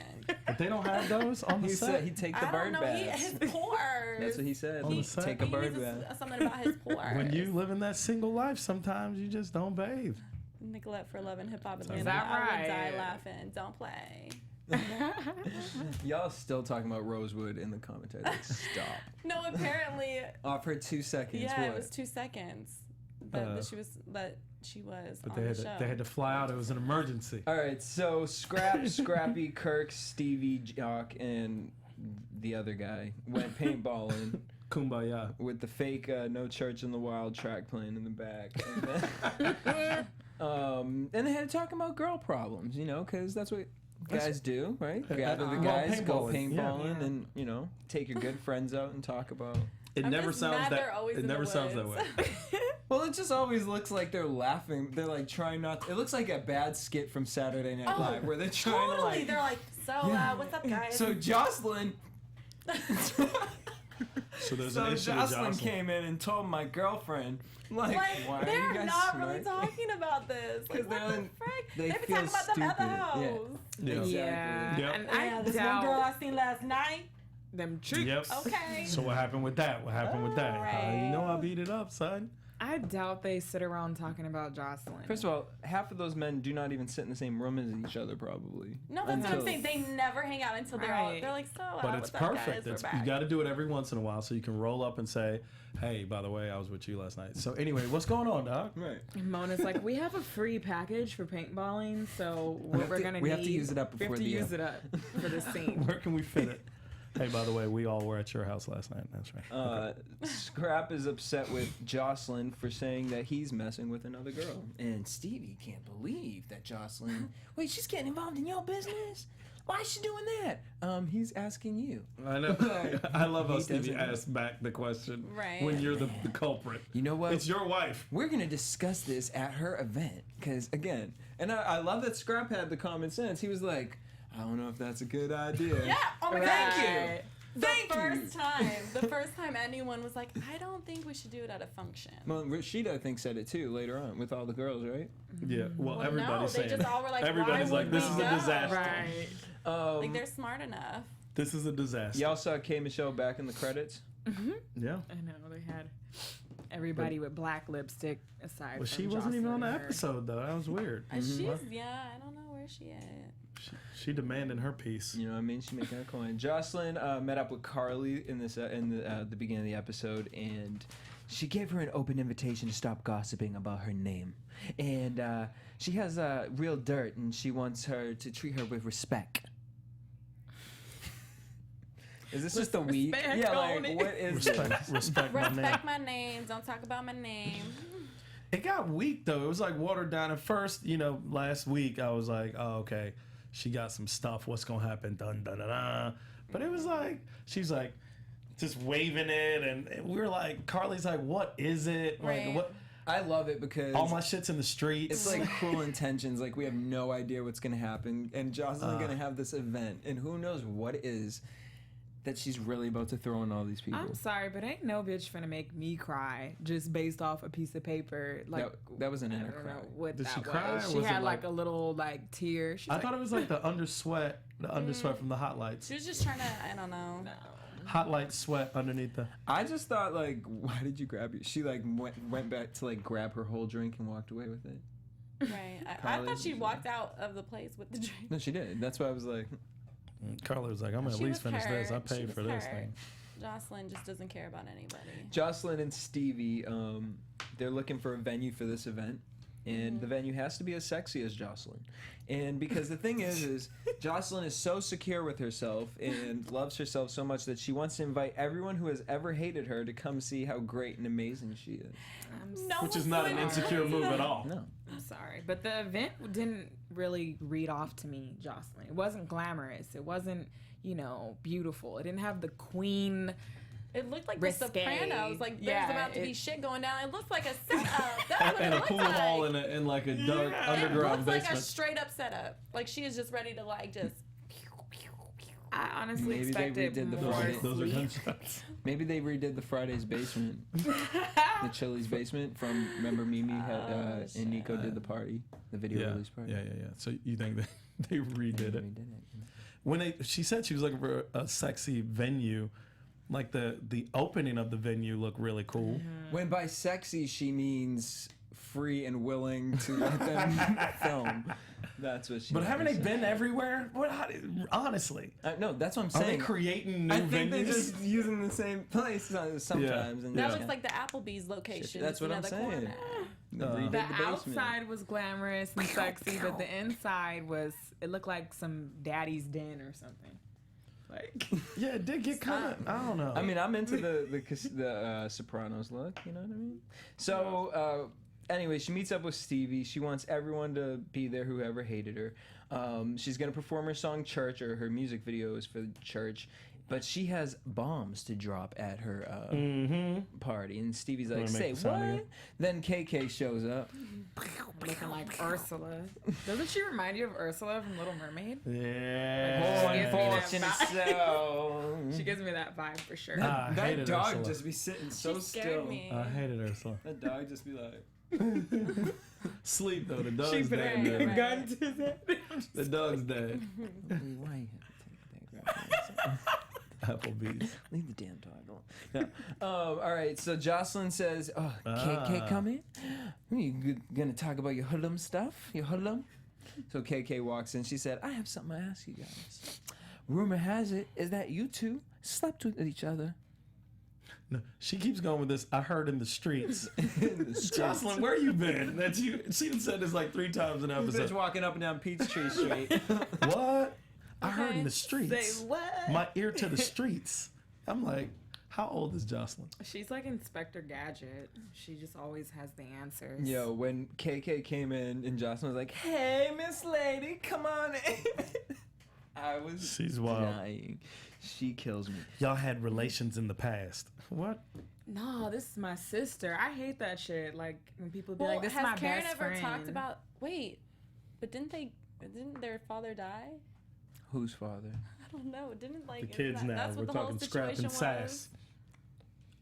[SPEAKER 3] But they don't have those on the
[SPEAKER 1] He
[SPEAKER 3] set.
[SPEAKER 1] said he'd take the
[SPEAKER 5] I
[SPEAKER 1] bird
[SPEAKER 5] don't know.
[SPEAKER 1] baths.
[SPEAKER 5] His pores.
[SPEAKER 1] That's what he said.
[SPEAKER 3] On the set?
[SPEAKER 1] Take a
[SPEAKER 5] He
[SPEAKER 1] bird
[SPEAKER 5] needs
[SPEAKER 1] bath.
[SPEAKER 5] something about his pores.
[SPEAKER 3] When you live in that single life, sometimes you just don't bathe.
[SPEAKER 5] Nicolette for Love and Hip Hop
[SPEAKER 4] Is
[SPEAKER 5] Atlanta.
[SPEAKER 4] that
[SPEAKER 5] I would
[SPEAKER 4] right?
[SPEAKER 5] die laughing. Don't play.
[SPEAKER 1] Y'all still talking about Rosewood in the commentary. Like, stop.
[SPEAKER 5] No, apparently.
[SPEAKER 1] Offer 2 seconds.
[SPEAKER 5] Yeah,
[SPEAKER 1] what?
[SPEAKER 5] it was 2 seconds. That she was
[SPEAKER 3] But
[SPEAKER 5] on
[SPEAKER 3] they
[SPEAKER 5] the
[SPEAKER 3] had
[SPEAKER 5] show.
[SPEAKER 3] they had to fly out. It was an emergency.
[SPEAKER 1] All right, so Scrappy, Kirk, Stevie, Jock, and the other guy went paintballing
[SPEAKER 3] Kumbaya.
[SPEAKER 1] with the fake No Church in the Wild track playing in the back. And, then, and they had to talk about girl problems, you know, because that's what guys do, right? Gather the
[SPEAKER 3] Well,
[SPEAKER 1] guys, go
[SPEAKER 3] paintballing, yeah.
[SPEAKER 1] paintballing, and, you know, take your good friends out and talk about...
[SPEAKER 3] It
[SPEAKER 5] I'm
[SPEAKER 3] never
[SPEAKER 5] just
[SPEAKER 3] sounds
[SPEAKER 5] mad
[SPEAKER 3] that.
[SPEAKER 5] they're always
[SPEAKER 3] It
[SPEAKER 5] in the
[SPEAKER 3] never sounds that way.
[SPEAKER 5] woods.
[SPEAKER 1] Well, it just always looks like they're laughing. They're like trying not. It looks like a bad skit from Saturday Night
[SPEAKER 5] Oh,
[SPEAKER 1] Live where they're trying to
[SPEAKER 5] Totally.
[SPEAKER 1] like.
[SPEAKER 5] They're like, so,
[SPEAKER 1] Yeah.
[SPEAKER 5] what's up, guys?
[SPEAKER 1] So Joselyn.
[SPEAKER 3] So there's
[SPEAKER 1] So
[SPEAKER 3] an issue with
[SPEAKER 1] Joselyn
[SPEAKER 3] Jocelyn.
[SPEAKER 1] came in and told my girlfriend, like,
[SPEAKER 5] like,
[SPEAKER 1] why are
[SPEAKER 5] they're
[SPEAKER 1] you guys
[SPEAKER 5] not really
[SPEAKER 1] smirking?
[SPEAKER 5] talking about this. Like,
[SPEAKER 1] 'Cause
[SPEAKER 5] what
[SPEAKER 1] they're
[SPEAKER 5] the
[SPEAKER 1] in-
[SPEAKER 5] frick?
[SPEAKER 1] they
[SPEAKER 5] They've been
[SPEAKER 1] feel
[SPEAKER 5] talking about them
[SPEAKER 1] stupid.
[SPEAKER 5] other
[SPEAKER 1] Yeah.
[SPEAKER 5] hoes.
[SPEAKER 3] Yeah.
[SPEAKER 4] Yeah.
[SPEAKER 3] Yep.
[SPEAKER 4] And
[SPEAKER 5] Yeah,
[SPEAKER 4] I
[SPEAKER 5] this one girl
[SPEAKER 4] doubt
[SPEAKER 5] I seen last night.
[SPEAKER 4] them cheeks.
[SPEAKER 3] Yep.
[SPEAKER 5] Okay.
[SPEAKER 3] So what happened with that? What happened with that?
[SPEAKER 5] Alright.
[SPEAKER 3] You know I beat it up, son.
[SPEAKER 4] I doubt they sit around talking about Joselyn.
[SPEAKER 1] First of all, half of those men do not even sit in the same room as each other, probably.
[SPEAKER 5] No, that's what I'm saying. They never hang out until they're like, so
[SPEAKER 3] But it's
[SPEAKER 5] what's up,
[SPEAKER 3] perfect.
[SPEAKER 5] guys? We're
[SPEAKER 3] You
[SPEAKER 5] back.
[SPEAKER 3] got to do it every once in a while so you can roll up and say, hey, by the way, I was with you last night. So anyway, what's going on, dog?
[SPEAKER 1] Right.
[SPEAKER 4] And Mona's like, we have a free package for paintballing, so what we're gonna
[SPEAKER 1] we
[SPEAKER 4] need.
[SPEAKER 1] have to use it up before
[SPEAKER 4] we have to
[SPEAKER 1] the,
[SPEAKER 4] use it up for this scene.
[SPEAKER 3] Where can we fit it? Hey, by the way, we all were at your house last night. That's right.
[SPEAKER 1] Scrap is upset with Joselyn for saying that he's messing with another girl. And Stevie can't believe that Joselyn... Wait, she's getting involved in your business? Why is she doing that? He's asking you.
[SPEAKER 3] I know. I love how
[SPEAKER 1] He
[SPEAKER 3] Stevie
[SPEAKER 1] doesn't know.
[SPEAKER 3] asked back the question
[SPEAKER 5] Right.
[SPEAKER 3] when you're the culprit.
[SPEAKER 1] You know what?
[SPEAKER 3] It's your wife.
[SPEAKER 1] We're going to discuss this at her event. Because, again... And I love that Scrap had the common sense. He was like... I don't know if that's a good idea.
[SPEAKER 5] Yeah. Oh my God.
[SPEAKER 1] Thank you.
[SPEAKER 5] The first time anyone was like, I don't think we should do it at a function.
[SPEAKER 1] Well, Rashida, I think, said it too later on with all the girls, right?
[SPEAKER 3] Yeah. Well, everybody's
[SPEAKER 5] no,
[SPEAKER 3] saying
[SPEAKER 5] they just all were like,
[SPEAKER 3] everybody's
[SPEAKER 5] why
[SPEAKER 3] like,
[SPEAKER 5] would
[SPEAKER 3] this
[SPEAKER 5] we
[SPEAKER 3] is a
[SPEAKER 5] go?
[SPEAKER 3] disaster.
[SPEAKER 4] Right.
[SPEAKER 5] Like they're smart enough.
[SPEAKER 3] This is a disaster.
[SPEAKER 1] Y'all saw K. Michelle back in the credits?
[SPEAKER 3] Yeah.
[SPEAKER 4] I know, they had everybody with black lipstick aside
[SPEAKER 3] Well,
[SPEAKER 4] from
[SPEAKER 3] she wasn't even on the
[SPEAKER 4] Joselyn and her.
[SPEAKER 3] episode, though. That was weird.
[SPEAKER 5] She's, I don't know where she at.
[SPEAKER 3] She demanding her piece.
[SPEAKER 1] You know what I mean? She making a coin. Joselyn met up with Carly in this the beginning of the episode, and she gave her an open invitation to stop gossiping about her name. And she has real dirt, and she wants her to treat her with respect. Is this just a week?
[SPEAKER 4] Respect,
[SPEAKER 1] Yeah,
[SPEAKER 4] own
[SPEAKER 1] like
[SPEAKER 4] it.
[SPEAKER 1] what is this?
[SPEAKER 3] Respect my name.
[SPEAKER 5] Respect my name. Don't talk about my name.
[SPEAKER 3] It got weak though. It was like watered down. At first, last week I was like, oh, okay, she got some stuff. What's gonna happen? Dun dun dun dun. But it was like she's like just waving it, and we were like, Carly's like, what is it? Like
[SPEAKER 5] Right.
[SPEAKER 3] what?
[SPEAKER 1] I love it because
[SPEAKER 3] All my shit's in the streets.
[SPEAKER 1] it's like Cruel Intentions. Like we have no idea what's gonna happen, and Jocelyn's gonna have this event, and who knows what it is that she's really about to throw in all these people.
[SPEAKER 4] I'm sorry, but ain't no bitch finna make me cry just based off a piece of paper. Like
[SPEAKER 1] that was an
[SPEAKER 4] I
[SPEAKER 1] inner
[SPEAKER 4] don't
[SPEAKER 1] cry.
[SPEAKER 4] know what
[SPEAKER 3] Did
[SPEAKER 4] that
[SPEAKER 3] she cry,
[SPEAKER 4] was.
[SPEAKER 3] or
[SPEAKER 4] She
[SPEAKER 3] was it
[SPEAKER 4] had
[SPEAKER 3] like-
[SPEAKER 4] like a little like tear. She's
[SPEAKER 3] I
[SPEAKER 4] like,
[SPEAKER 3] thought it was like the undersweat from the hot lights.
[SPEAKER 5] She was just trying to, I don't know.
[SPEAKER 3] Hot light sweat underneath the.
[SPEAKER 1] I just thought like, why did you grab it? She like went back to like grab her whole drink and walked away with it.
[SPEAKER 5] Right. I thought she walked out of the place with the drink.
[SPEAKER 1] No, she did. That's why I was like,
[SPEAKER 3] Carly was like, I'm gonna at
[SPEAKER 5] She
[SPEAKER 3] least
[SPEAKER 5] was
[SPEAKER 3] finish this. I
[SPEAKER 5] hurt. She
[SPEAKER 3] paid
[SPEAKER 5] was
[SPEAKER 3] for this
[SPEAKER 5] hurt.
[SPEAKER 3] thing.
[SPEAKER 5] Jocelyn just doesn't care about anybody.
[SPEAKER 1] Jocelyn and Stevie, they're looking for a venue for this event. And the venue has to be as sexy as Jocelyn. And because the thing is Jocelyn is so secure with herself and loves herself so much that she wants to invite everyone who has ever hated her to come see how great and amazing she is.
[SPEAKER 3] Which is not an insecure move at all.
[SPEAKER 1] No.
[SPEAKER 4] I'm sorry, but the event didn't really read off to me, Jocelyn. It wasn't glamorous. It wasn't, beautiful. It didn't have the queen.
[SPEAKER 5] It looked like
[SPEAKER 4] Risque.
[SPEAKER 5] The Sopranos. Like there's
[SPEAKER 4] Yeah,
[SPEAKER 5] about to be
[SPEAKER 4] it-
[SPEAKER 5] shit going down. It looks like a setup. That's what
[SPEAKER 3] And
[SPEAKER 5] it
[SPEAKER 3] a
[SPEAKER 5] looks
[SPEAKER 3] pool
[SPEAKER 5] like.
[SPEAKER 3] hall in like a dark
[SPEAKER 5] It
[SPEAKER 3] underground
[SPEAKER 5] looks like a
[SPEAKER 3] basement.
[SPEAKER 5] straight up setup. Like she is just ready to like just.
[SPEAKER 4] I honestly
[SPEAKER 1] Maybe they
[SPEAKER 4] expected
[SPEAKER 1] redid the
[SPEAKER 4] more
[SPEAKER 1] Friday-
[SPEAKER 3] Those are
[SPEAKER 4] sleep.
[SPEAKER 3] gunshots.
[SPEAKER 1] Maybe they redid the Friday's basement. The Chili's basement from, remember Mimi had, and Nico did the party, the video
[SPEAKER 3] Yeah.
[SPEAKER 1] release party.
[SPEAKER 3] Yeah. So you think they redid it? When she said she was looking for a sexy venue, like the opening of the venue looked really cool.
[SPEAKER 1] When by sexy she means free and willing to let them film. That's what she.
[SPEAKER 3] But haven't they
[SPEAKER 1] said.
[SPEAKER 3] been everywhere? Honestly,
[SPEAKER 1] No, that's what I'm
[SPEAKER 3] are they
[SPEAKER 1] saying.
[SPEAKER 3] creating new
[SPEAKER 1] I think they're
[SPEAKER 3] venues?
[SPEAKER 1] just using the same place sometimes. And
[SPEAKER 5] That
[SPEAKER 3] Yeah.
[SPEAKER 5] looks like the Applebee's location.
[SPEAKER 1] That's what I'm
[SPEAKER 5] Another
[SPEAKER 1] saying.
[SPEAKER 5] corner.
[SPEAKER 1] They redid
[SPEAKER 4] The
[SPEAKER 1] basement.
[SPEAKER 4] outside was glamorous and sexy, but the inside it looked like some daddy's den or something. Like,
[SPEAKER 3] Yeah, it did get kind of. I don't know.
[SPEAKER 1] I mean, I'm into the Sopranos look. You know what I mean? So. Anyway, she meets up with Stevie. She wants everyone to be there, whoever hated her. She's going to perform her song Church, or her music videos for church. But she has bombs to drop at her party. And Stevie's like,
[SPEAKER 3] Wanna
[SPEAKER 1] say
[SPEAKER 3] make the sound
[SPEAKER 1] what?
[SPEAKER 3] again?
[SPEAKER 1] Then KK shows up.
[SPEAKER 4] looking like Ursula. Doesn't she remind you of Ursula from Little Mermaid?
[SPEAKER 3] yeah.
[SPEAKER 4] She gives me that
[SPEAKER 1] Unfortunate
[SPEAKER 4] vibe.
[SPEAKER 1] so.
[SPEAKER 4] She gives me that vibe for sure.
[SPEAKER 3] I
[SPEAKER 1] That
[SPEAKER 3] hated
[SPEAKER 1] dog
[SPEAKER 3] Ursula.
[SPEAKER 1] just be sitting so
[SPEAKER 5] She scared
[SPEAKER 1] still.
[SPEAKER 5] me.
[SPEAKER 3] I hated Ursula.
[SPEAKER 1] That dog just be like.
[SPEAKER 3] Sleep though. The dog's
[SPEAKER 4] She put
[SPEAKER 3] dead.
[SPEAKER 4] a
[SPEAKER 3] man.
[SPEAKER 4] gun to his head.
[SPEAKER 3] The dog's dead.
[SPEAKER 1] Why you have to take that?
[SPEAKER 3] Applebee's.
[SPEAKER 1] Leave the damn dog alone. No. All right, so Joselyn says, "Oh, KK, come in. You gonna talk about your hoodlum stuff? Your hoodlum?" So KK walks in. She said, "I have something to ask you guys. Rumor has it is that you two slept with each other."
[SPEAKER 3] No, she keeps going with this. I heard in the streets. Joselyn, where you been? She said this like 3 times an
[SPEAKER 1] Bitch
[SPEAKER 3] episode.
[SPEAKER 1] walking up and down Peachtree Street.
[SPEAKER 3] What? I heard in the streets.
[SPEAKER 4] Say what?
[SPEAKER 3] My ear to the streets. I'm like, how old is Joselyn?
[SPEAKER 4] She's like Inspector Gadget. She just always has the answers.
[SPEAKER 1] Yo, when KK came in and Jocelyn was like, "Hey, Miss Lady, come on in." I was
[SPEAKER 3] She's wild.
[SPEAKER 1] dying. She kills me.
[SPEAKER 3] Y'all had relations in the past. What?
[SPEAKER 4] No, this is my sister. I hate that shit. Like when people be
[SPEAKER 5] Well,
[SPEAKER 4] like, "This is
[SPEAKER 5] has
[SPEAKER 4] my
[SPEAKER 5] Karen
[SPEAKER 4] best
[SPEAKER 5] ever
[SPEAKER 4] friend."
[SPEAKER 5] talked about? Wait, but didn't their father die?
[SPEAKER 1] Whose father?
[SPEAKER 5] I don't know. Didn't like
[SPEAKER 3] The kids now.
[SPEAKER 5] That's
[SPEAKER 3] We're
[SPEAKER 5] what the whole
[SPEAKER 3] talking Scrap
[SPEAKER 5] situation
[SPEAKER 3] and Sass.
[SPEAKER 5] was.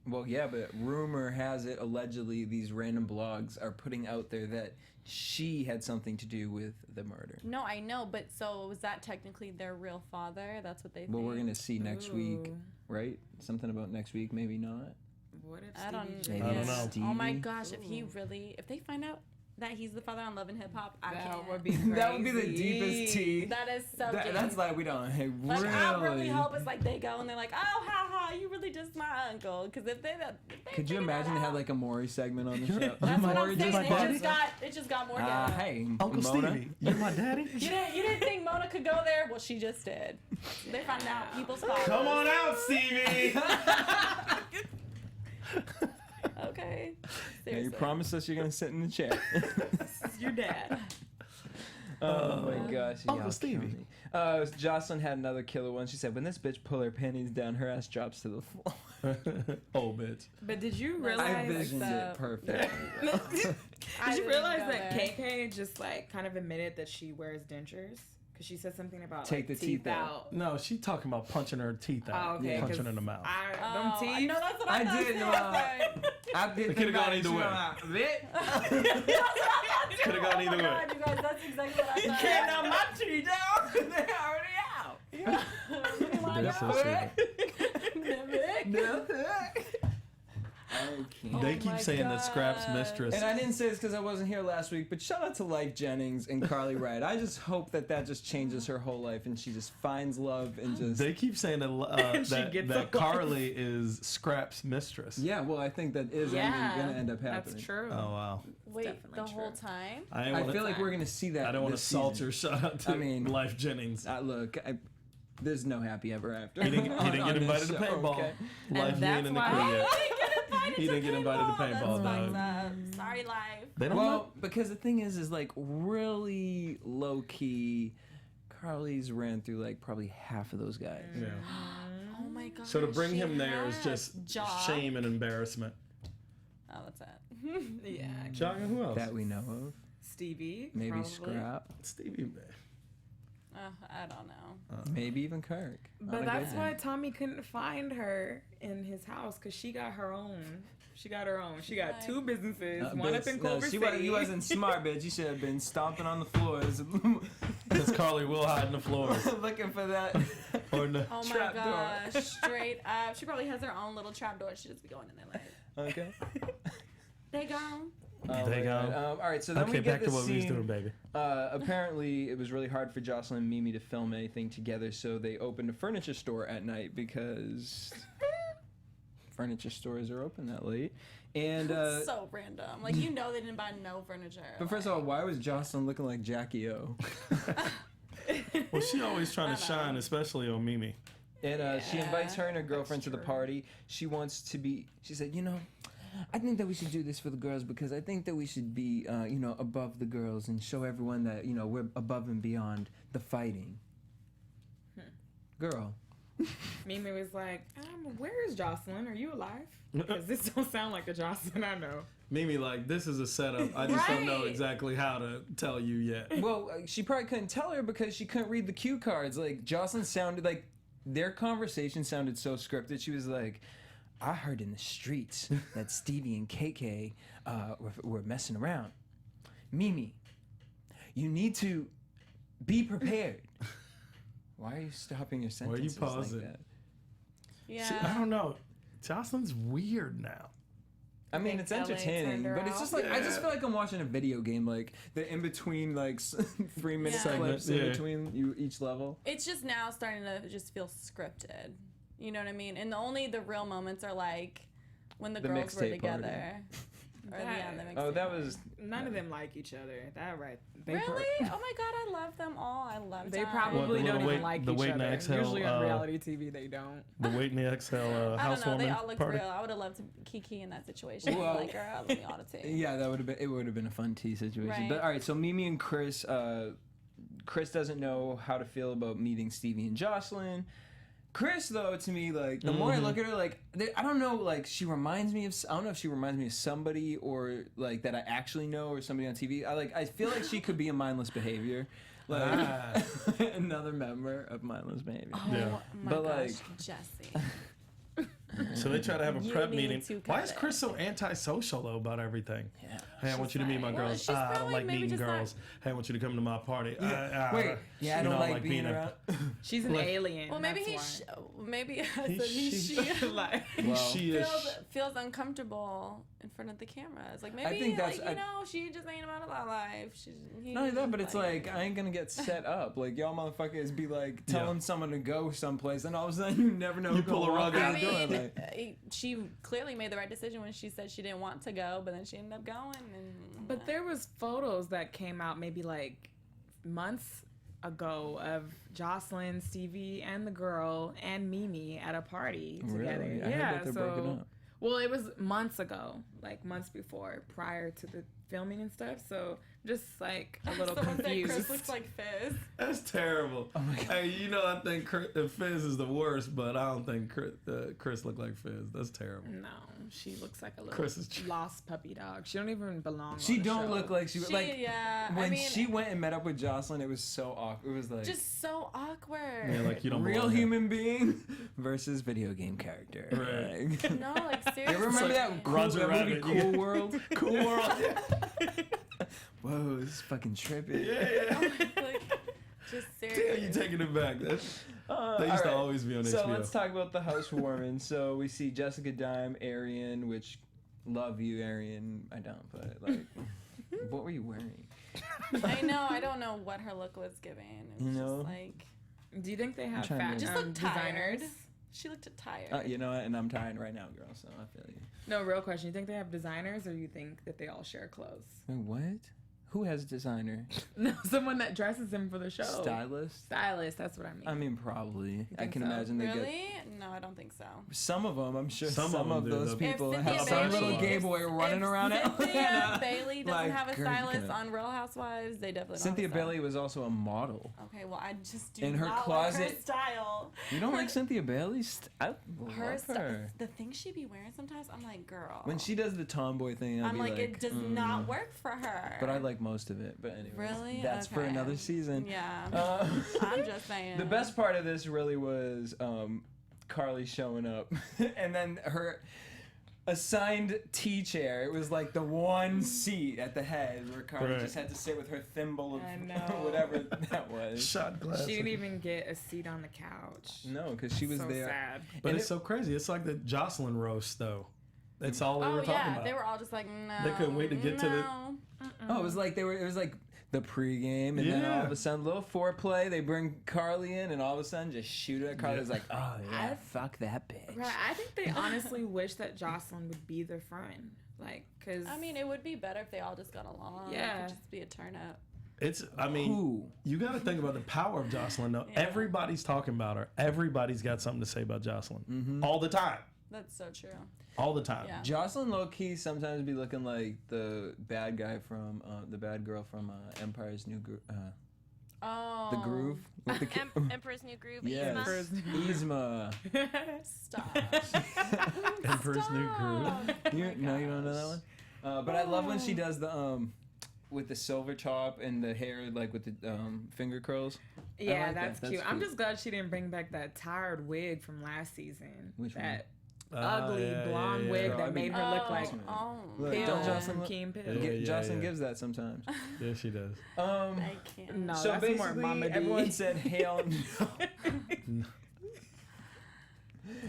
[SPEAKER 1] Well, yeah, but rumor has it, allegedly, these random blogs are putting out there that she had something to do with the murder.
[SPEAKER 5] No, I know, but so was that technically their real father? That's what they think.
[SPEAKER 1] Well, we're gonna see next week,
[SPEAKER 4] Ooh.
[SPEAKER 1] right? Something about next week, maybe not.
[SPEAKER 4] What if
[SPEAKER 5] I don't.
[SPEAKER 4] Stevie
[SPEAKER 1] Maybe
[SPEAKER 3] I don't know.
[SPEAKER 5] Oh my
[SPEAKER 1] Stevie.
[SPEAKER 5] gosh! If they find out that he's the father on Love and Hip Hop, I
[SPEAKER 4] That
[SPEAKER 5] can't.
[SPEAKER 4] would be crazy.
[SPEAKER 1] That would be the deepest tea.
[SPEAKER 5] That is so.
[SPEAKER 1] That's like we don't. Hey,
[SPEAKER 5] Like,
[SPEAKER 1] really?
[SPEAKER 5] I really hope it's like they go and they're like, "Oh, ha, you really just my uncle." Because if they
[SPEAKER 1] Could you
[SPEAKER 5] figure that
[SPEAKER 1] imagine they had
[SPEAKER 5] out-
[SPEAKER 1] like a Maury segment on the show?
[SPEAKER 5] That's what
[SPEAKER 1] Maury
[SPEAKER 5] I'm saying.
[SPEAKER 1] just
[SPEAKER 3] my
[SPEAKER 5] It
[SPEAKER 3] daddy?
[SPEAKER 5] just got more. ghetto.
[SPEAKER 1] hey,
[SPEAKER 3] Uncle
[SPEAKER 1] Mona.
[SPEAKER 3] Stevie, you my daddy?
[SPEAKER 5] You didn't think Mona could go there? Well, she just did. They find out people's fathers.
[SPEAKER 3] Come on out, Stevie.
[SPEAKER 5] Okay.
[SPEAKER 1] Yeah,
[SPEAKER 5] Seriously.
[SPEAKER 1] you promised us you're gonna sit in the chair.
[SPEAKER 4] This is your dad.
[SPEAKER 1] Oh my gosh,
[SPEAKER 3] Uncle
[SPEAKER 1] y'all
[SPEAKER 3] Stevie.
[SPEAKER 1] kill me. Jocelyn had another killer one. She said, "When this bitch pull her panties down, her ass drops to the floor."
[SPEAKER 3] Oh, bitch.
[SPEAKER 4] But did you
[SPEAKER 1] I
[SPEAKER 4] realize?
[SPEAKER 1] visioned it perfect.
[SPEAKER 5] I
[SPEAKER 4] Did you
[SPEAKER 5] didn't
[SPEAKER 4] realize
[SPEAKER 5] go
[SPEAKER 4] that
[SPEAKER 5] there.
[SPEAKER 4] KK just like kind of admitted that she wears dentures? Because she said something about
[SPEAKER 1] Take
[SPEAKER 4] like,
[SPEAKER 1] the teeth out.
[SPEAKER 3] No, she talking about punching her teeth out.
[SPEAKER 4] Oh, okay.
[SPEAKER 3] Punching
[SPEAKER 4] 'cause
[SPEAKER 3] in the mouth.
[SPEAKER 4] Them
[SPEAKER 5] Oh,
[SPEAKER 4] teeth.
[SPEAKER 5] no, that's what I
[SPEAKER 1] I
[SPEAKER 5] thought
[SPEAKER 1] did,
[SPEAKER 5] too.
[SPEAKER 1] I did.
[SPEAKER 3] It could've gone either way. Could have gone either way.
[SPEAKER 5] God, you guys, that's exactly what I thought.
[SPEAKER 1] Can't knock my teeth down. They're already out.
[SPEAKER 3] That's so stupid.
[SPEAKER 1] Nothing. I can't.
[SPEAKER 3] They
[SPEAKER 5] Oh
[SPEAKER 3] keep
[SPEAKER 5] my
[SPEAKER 3] saying that Scrap's
[SPEAKER 5] God.
[SPEAKER 3] mistress.
[SPEAKER 1] And I didn't say this because I wasn't here last week, but shout out to Life Jennings and Carly Wright. I just hope that just changes her whole life and she just finds love and just.
[SPEAKER 3] They keep saying that
[SPEAKER 4] gets
[SPEAKER 3] that
[SPEAKER 4] a
[SPEAKER 3] Carly is Scrap's mistress.
[SPEAKER 1] Yeah, well, I think that is
[SPEAKER 4] Yeah,
[SPEAKER 1] going to end up happening.
[SPEAKER 4] That's true.
[SPEAKER 3] Oh wow.
[SPEAKER 5] Wait,
[SPEAKER 4] definitely
[SPEAKER 5] the whole
[SPEAKER 4] true.
[SPEAKER 5] time?
[SPEAKER 1] I feel like we're going to see that.
[SPEAKER 3] I don't want to
[SPEAKER 1] this
[SPEAKER 3] salt
[SPEAKER 1] season.
[SPEAKER 3] her. Shout out to
[SPEAKER 1] I mean,
[SPEAKER 3] Life Jennings.
[SPEAKER 1] Look, there's no happy ever after.
[SPEAKER 3] He didn't
[SPEAKER 1] on
[SPEAKER 3] get invited
[SPEAKER 1] this
[SPEAKER 3] to
[SPEAKER 1] show,
[SPEAKER 3] paintball.
[SPEAKER 1] okay?
[SPEAKER 3] Life
[SPEAKER 4] And
[SPEAKER 3] he ain't in the
[SPEAKER 4] that's
[SPEAKER 3] crew
[SPEAKER 4] why-
[SPEAKER 3] yet.
[SPEAKER 5] He
[SPEAKER 3] didn't get invited to paintball,
[SPEAKER 5] That's
[SPEAKER 3] no.
[SPEAKER 5] fucked up. Sorry, Life.
[SPEAKER 3] They don't
[SPEAKER 1] Well, because the thing is like really low key. Carly's ran through like probably half of those guys.
[SPEAKER 3] know. Yeah.
[SPEAKER 5] Oh my god.
[SPEAKER 3] So to bring
[SPEAKER 5] she
[SPEAKER 3] him there is
[SPEAKER 5] has
[SPEAKER 3] just
[SPEAKER 5] Jock.
[SPEAKER 3] shame and embarrassment.
[SPEAKER 5] Oh, that's it.
[SPEAKER 4] Yeah.
[SPEAKER 3] Jock and who else?
[SPEAKER 1] That we know of.
[SPEAKER 4] Stevie.
[SPEAKER 1] Maybe
[SPEAKER 4] probably.
[SPEAKER 1] Scrap.
[SPEAKER 3] Stevie.
[SPEAKER 5] I don't know.
[SPEAKER 1] Maybe even Kirk.
[SPEAKER 4] But
[SPEAKER 1] On a
[SPEAKER 4] that's
[SPEAKER 1] good
[SPEAKER 4] why
[SPEAKER 1] day.
[SPEAKER 4] Tommy couldn't find her in his house because she got her own. She got her own. She got
[SPEAKER 5] Like-
[SPEAKER 4] 2 businesses. One up in
[SPEAKER 1] no,
[SPEAKER 4] Culver City.
[SPEAKER 1] you wasn't smart, bitch. You should have been stomping on the floors,
[SPEAKER 3] Because Carly will hide in the floors.
[SPEAKER 1] looking for that.
[SPEAKER 3] Or no.
[SPEAKER 5] Oh my
[SPEAKER 1] Trap door.
[SPEAKER 5] gosh, straight up. She probably has her own little trap door. She just be going in there like,
[SPEAKER 1] Okay.
[SPEAKER 5] they go.
[SPEAKER 1] Oh
[SPEAKER 3] They
[SPEAKER 1] my
[SPEAKER 3] go.
[SPEAKER 1] God. All right, so then
[SPEAKER 3] Okay,
[SPEAKER 1] we get
[SPEAKER 3] back to
[SPEAKER 1] this
[SPEAKER 3] what we was
[SPEAKER 1] scene.
[SPEAKER 3] doing, baby.
[SPEAKER 1] Apparently, it was really hard for Jocelyn and Mimi to film anything together, so they opened a furniture store at night because furniture stores are open that late. And
[SPEAKER 5] So random. Like, you know they didn't buy no furniture.
[SPEAKER 1] but first of all, why was Jocelyn looking like Jackie O?
[SPEAKER 3] Well, she always trying to shine, especially on Mimi.
[SPEAKER 1] And she invites her and her girlfriend to the
[SPEAKER 4] true.
[SPEAKER 1] party. She wants to be. She said, I think that we should do this for the girls because I think that we should be, above the girls and show everyone that, we're above and beyond the fighting. Girl.
[SPEAKER 4] Mimi was like, where is Jocelyn? Are you alive? Because this don't sound like a Jocelyn I know.
[SPEAKER 3] Mimi, like, this is a setup. I just don't know
[SPEAKER 5] Right.
[SPEAKER 3] exactly how to tell you yet.
[SPEAKER 1] Well, she probably couldn't tell her because she couldn't read the cue cards. Like, Jocelyn sounded like their conversation sounded so scripted. She was like, I heard in the streets that Stevie and KK were messing around. Mimi, you need to be prepared. Why are you stopping your
[SPEAKER 3] Why are you
[SPEAKER 1] sentences like
[SPEAKER 3] pausing?
[SPEAKER 1] that?
[SPEAKER 5] Yeah.
[SPEAKER 3] See, I don't know. Jocelyn's weird now.
[SPEAKER 1] I mean, it's
[SPEAKER 5] LA
[SPEAKER 1] entertaining,
[SPEAKER 5] turned her
[SPEAKER 1] but it's
[SPEAKER 5] off.
[SPEAKER 1] just like I just feel like I'm watching a video game, like the in between like 3-minute
[SPEAKER 5] Yeah.
[SPEAKER 1] clips in between each level.
[SPEAKER 5] It's just now starting to just feel scripted. You know what I mean? And the real moments are like when the girls were
[SPEAKER 1] mixtape
[SPEAKER 5] together. Or the
[SPEAKER 1] Oh, that was
[SPEAKER 4] None of them like each other. That right? They
[SPEAKER 5] really? Oh my god, I love them all. I love.
[SPEAKER 4] They
[SPEAKER 5] Todd.
[SPEAKER 4] probably
[SPEAKER 3] What, the
[SPEAKER 4] don't
[SPEAKER 3] wait-
[SPEAKER 4] even like
[SPEAKER 3] the
[SPEAKER 4] each
[SPEAKER 3] wait and
[SPEAKER 4] other.
[SPEAKER 3] exhale,
[SPEAKER 4] Usually on reality TV, they don't.
[SPEAKER 3] The Wait and Exhale
[SPEAKER 5] I don't know.
[SPEAKER 3] housewarming
[SPEAKER 5] They all looked
[SPEAKER 3] party.
[SPEAKER 5] real. I would have loved to Kiki in that situation.
[SPEAKER 1] Well,
[SPEAKER 5] Like, girl, let me on a tea.
[SPEAKER 1] yeah, that would have been it. Would have been a fun tea situation.
[SPEAKER 5] Right.
[SPEAKER 1] But all right, so Mimi and Chris. Chris doesn't know how to feel about meeting Stevie and Joselyn. Chris, though, to me, like, the more I look at her, like, I don't know, like, she reminds me of, I don't know if she reminds me of somebody or, like, that I actually know or somebody on TV. I feel like she could be a mindless behavior. Like, another member of mindless behavior.
[SPEAKER 5] Oh
[SPEAKER 3] Yeah.
[SPEAKER 5] my
[SPEAKER 1] But,
[SPEAKER 5] gosh,
[SPEAKER 1] like-
[SPEAKER 5] Jesse.
[SPEAKER 3] So they try to have a
[SPEAKER 5] You
[SPEAKER 3] prep
[SPEAKER 5] need
[SPEAKER 3] meeting.
[SPEAKER 5] to
[SPEAKER 3] Why
[SPEAKER 5] cut
[SPEAKER 3] is
[SPEAKER 5] it.
[SPEAKER 3] Chris so antisocial though about everything?
[SPEAKER 1] Yeah.
[SPEAKER 3] Hey, I want you to meet my
[SPEAKER 5] like-
[SPEAKER 3] girls.
[SPEAKER 5] Well, she's
[SPEAKER 3] I don't
[SPEAKER 5] probably
[SPEAKER 3] like
[SPEAKER 5] maybe
[SPEAKER 3] meeting
[SPEAKER 5] just not-
[SPEAKER 3] girls. Hey, I want you to come to my party.
[SPEAKER 1] Wait, yeah, I
[SPEAKER 3] you
[SPEAKER 1] don't
[SPEAKER 3] know,
[SPEAKER 1] like being
[SPEAKER 3] a-
[SPEAKER 1] around.
[SPEAKER 4] She's an alien.
[SPEAKER 5] Well, maybe
[SPEAKER 4] that's
[SPEAKER 5] maybe
[SPEAKER 3] She-
[SPEAKER 4] like.
[SPEAKER 1] Well,
[SPEAKER 3] she is.
[SPEAKER 5] feels uncomfortable in front of the cameras. Like maybe,
[SPEAKER 1] I think that's-
[SPEAKER 5] like, she just ain't about a life.
[SPEAKER 1] Not only that, but it's like, I ain't gonna get set up. Like, y'all motherfuckers be like telling someone to go someplace, and all of a sudden you never know
[SPEAKER 3] You
[SPEAKER 1] who
[SPEAKER 3] pull
[SPEAKER 1] gonna
[SPEAKER 3] a rug
[SPEAKER 1] walk
[SPEAKER 3] out
[SPEAKER 1] in
[SPEAKER 3] the
[SPEAKER 1] the door.
[SPEAKER 5] mean,
[SPEAKER 1] Like,
[SPEAKER 5] she clearly made the right decision when she said she didn't want to go, but then she ended up going. And
[SPEAKER 4] But there was photos that came out maybe like months ago of Joselyn, Stevie, and the girl and Mimi at a party together.
[SPEAKER 1] Really? I heard
[SPEAKER 4] Yeah,
[SPEAKER 1] that they're
[SPEAKER 4] so
[SPEAKER 1] broken up.
[SPEAKER 4] well, it was months ago, like months before, prior to the filming and stuff. So just like a little
[SPEAKER 5] someone said
[SPEAKER 4] confused.
[SPEAKER 5] Chris looks like Fizz.
[SPEAKER 3] That's terrible.
[SPEAKER 1] Oh
[SPEAKER 3] Hey, I think Fizz is the worst, but I don't think Chris looked like Fizz. That's terrible.
[SPEAKER 4] No, she looks like a little
[SPEAKER 3] Chris is
[SPEAKER 4] lost puppy dog. She don't even belong.
[SPEAKER 1] she
[SPEAKER 4] on the
[SPEAKER 1] don't
[SPEAKER 4] show.
[SPEAKER 1] look like she like.
[SPEAKER 5] Yeah,
[SPEAKER 1] When
[SPEAKER 5] I mean,
[SPEAKER 1] she went and met up with Joselyn, it was so awkward. It was like
[SPEAKER 5] just so awkward.
[SPEAKER 3] Yeah, like you don't
[SPEAKER 1] real
[SPEAKER 3] belong here.
[SPEAKER 1] human being versus video game character.
[SPEAKER 3] Right.
[SPEAKER 1] Like,
[SPEAKER 5] No, like seriously.
[SPEAKER 1] you ever remember that cool
[SPEAKER 3] Roger
[SPEAKER 1] that movie
[SPEAKER 3] Rabbit,
[SPEAKER 1] Cool
[SPEAKER 3] yeah.
[SPEAKER 1] World?
[SPEAKER 3] Cool world.
[SPEAKER 1] Whoa, this is fucking trippy.
[SPEAKER 3] Yeah.
[SPEAKER 5] Like, just
[SPEAKER 3] Damn,
[SPEAKER 5] seriously.
[SPEAKER 3] you taking it back. They used
[SPEAKER 1] All
[SPEAKER 3] to
[SPEAKER 1] right.
[SPEAKER 3] always be on
[SPEAKER 1] So
[SPEAKER 3] HBO.
[SPEAKER 1] let's talk about the housewarming. So we see Jessica Dime, Arian, which love you, Arian. I don't, but like, what were you wearing?
[SPEAKER 5] I know. I don't know what her look was giving. It was
[SPEAKER 1] You know?
[SPEAKER 5] just like
[SPEAKER 4] Do you think they have
[SPEAKER 1] trying to-
[SPEAKER 4] fat
[SPEAKER 5] just looked
[SPEAKER 4] designers?
[SPEAKER 5] tired. She looked tired.
[SPEAKER 1] You know what? And I'm tired right now, girl. So I feel you.
[SPEAKER 4] No, real question. You think they have designers, or you think that they all share clothes?
[SPEAKER 1] Wait, what? Who has a designer?
[SPEAKER 4] No, someone that dresses them for the show.
[SPEAKER 1] Stylist?
[SPEAKER 4] Stylist. That's what I mean.
[SPEAKER 1] I mean, probably. I
[SPEAKER 4] think
[SPEAKER 1] can
[SPEAKER 4] so?
[SPEAKER 1] imagine they get
[SPEAKER 5] Really? No, I don't think so.
[SPEAKER 1] some of them. I'm sure some,
[SPEAKER 3] Some of
[SPEAKER 1] of
[SPEAKER 3] them do,
[SPEAKER 1] those
[SPEAKER 3] though.
[SPEAKER 1] people
[SPEAKER 5] If
[SPEAKER 1] have
[SPEAKER 5] Cynthia
[SPEAKER 1] some
[SPEAKER 3] Bailey-
[SPEAKER 1] little gay boy running around
[SPEAKER 5] Cynthia
[SPEAKER 1] Atlanta.
[SPEAKER 5] Bailey doesn't
[SPEAKER 1] Like,
[SPEAKER 5] have a
[SPEAKER 1] girl,
[SPEAKER 5] stylist
[SPEAKER 1] girl.
[SPEAKER 5] on Real Housewives. They definitely don't
[SPEAKER 1] Cynthia
[SPEAKER 5] have a stylist.
[SPEAKER 1] Bailey was also a model.
[SPEAKER 5] Okay, well, I just do
[SPEAKER 1] In her
[SPEAKER 5] not
[SPEAKER 1] closet-
[SPEAKER 5] like her style.
[SPEAKER 1] You don't
[SPEAKER 5] Her-
[SPEAKER 1] like Cynthia Bailey? I
[SPEAKER 5] Her
[SPEAKER 1] love
[SPEAKER 5] style.
[SPEAKER 1] her.
[SPEAKER 5] The things she be wearing sometimes, I'm like, girl.
[SPEAKER 1] When she does the tomboy thing,
[SPEAKER 5] I'm like, it does
[SPEAKER 1] mm.
[SPEAKER 5] not work for her.
[SPEAKER 1] But I like most of it. But anyway,
[SPEAKER 5] Really?
[SPEAKER 1] that's for
[SPEAKER 5] Okay.
[SPEAKER 1] another season.
[SPEAKER 5] Yeah. I'm just saying.
[SPEAKER 1] The best part of this really was Carly showing up, and then her assigned tea chair. It was like the one seat at the head where Carly
[SPEAKER 3] Right.
[SPEAKER 1] just had to sit with her thimble of
[SPEAKER 4] I know.
[SPEAKER 1] whatever that was.
[SPEAKER 3] Shot glass.
[SPEAKER 4] She didn't even get a seat on the couch.
[SPEAKER 1] No, because she was
[SPEAKER 4] so
[SPEAKER 1] there.
[SPEAKER 4] sad.
[SPEAKER 3] But
[SPEAKER 1] And
[SPEAKER 3] it's so crazy. It's like the Jocelyn roast, though. That's all they
[SPEAKER 5] Oh
[SPEAKER 3] were talking
[SPEAKER 5] yeah,
[SPEAKER 3] about.
[SPEAKER 5] they were all just like, no.
[SPEAKER 3] They couldn't wait to get to the-
[SPEAKER 5] no.
[SPEAKER 1] Oh, it was like it was like the pregame, and then all of
[SPEAKER 3] Yeah.
[SPEAKER 1] a sudden, little foreplay. They bring Carly in, and all of a sudden, just shoot it at Carly. It's like, oh yeah, fuck that bitch.
[SPEAKER 4] Right. I think they honestly wish that Jocelyn would be their friend. Like, cause
[SPEAKER 5] I mean, it would be better if they all just got along.
[SPEAKER 4] Yeah.
[SPEAKER 5] It could just be a turn up.
[SPEAKER 3] It's. I mean,
[SPEAKER 1] Who?
[SPEAKER 3] you got to think about the power of Jocelyn. Though
[SPEAKER 5] Yeah.
[SPEAKER 3] everybody's talking about her. Everybody's got something to say about Jocelyn
[SPEAKER 1] Mm-hmm.
[SPEAKER 3] all the time.
[SPEAKER 5] That's so true.
[SPEAKER 3] All the time.
[SPEAKER 5] Yeah.
[SPEAKER 1] Jocelyn low key sometimes be looking like the bad guy from the bad girl from Empire's New Groove.
[SPEAKER 5] Oh.
[SPEAKER 1] The Groove with the
[SPEAKER 6] Emperor's New Groove.
[SPEAKER 1] yes,
[SPEAKER 6] Yzma.
[SPEAKER 1] Yzma.
[SPEAKER 5] Stop.
[SPEAKER 3] Emperor's New Groove.
[SPEAKER 1] You don't know that one. But I love when she does the with the silver top and the hair like with the finger curls. I
[SPEAKER 4] yeah,
[SPEAKER 1] like that.
[SPEAKER 4] that's
[SPEAKER 1] That's
[SPEAKER 4] cute. I'm
[SPEAKER 1] cute.
[SPEAKER 4] just glad she didn't bring back that tired wig from last season.
[SPEAKER 1] Which one?
[SPEAKER 4] that ugly
[SPEAKER 3] yeah,
[SPEAKER 4] blonde
[SPEAKER 3] yeah,
[SPEAKER 4] wig
[SPEAKER 3] yeah.
[SPEAKER 1] Girl, I
[SPEAKER 4] that
[SPEAKER 1] mean-
[SPEAKER 4] made her look like
[SPEAKER 5] Oh.
[SPEAKER 1] Look,
[SPEAKER 4] Pill
[SPEAKER 1] don't Jocelyn
[SPEAKER 4] from
[SPEAKER 1] look-
[SPEAKER 4] Key and Pill.
[SPEAKER 3] Yeah,
[SPEAKER 1] Jocelyn
[SPEAKER 3] yeah.
[SPEAKER 1] gives that sometimes.
[SPEAKER 3] Yeah, she does.
[SPEAKER 5] I can't.
[SPEAKER 4] No,
[SPEAKER 1] So
[SPEAKER 4] that's more
[SPEAKER 1] basically,
[SPEAKER 4] Mama D.
[SPEAKER 1] everyone said hail.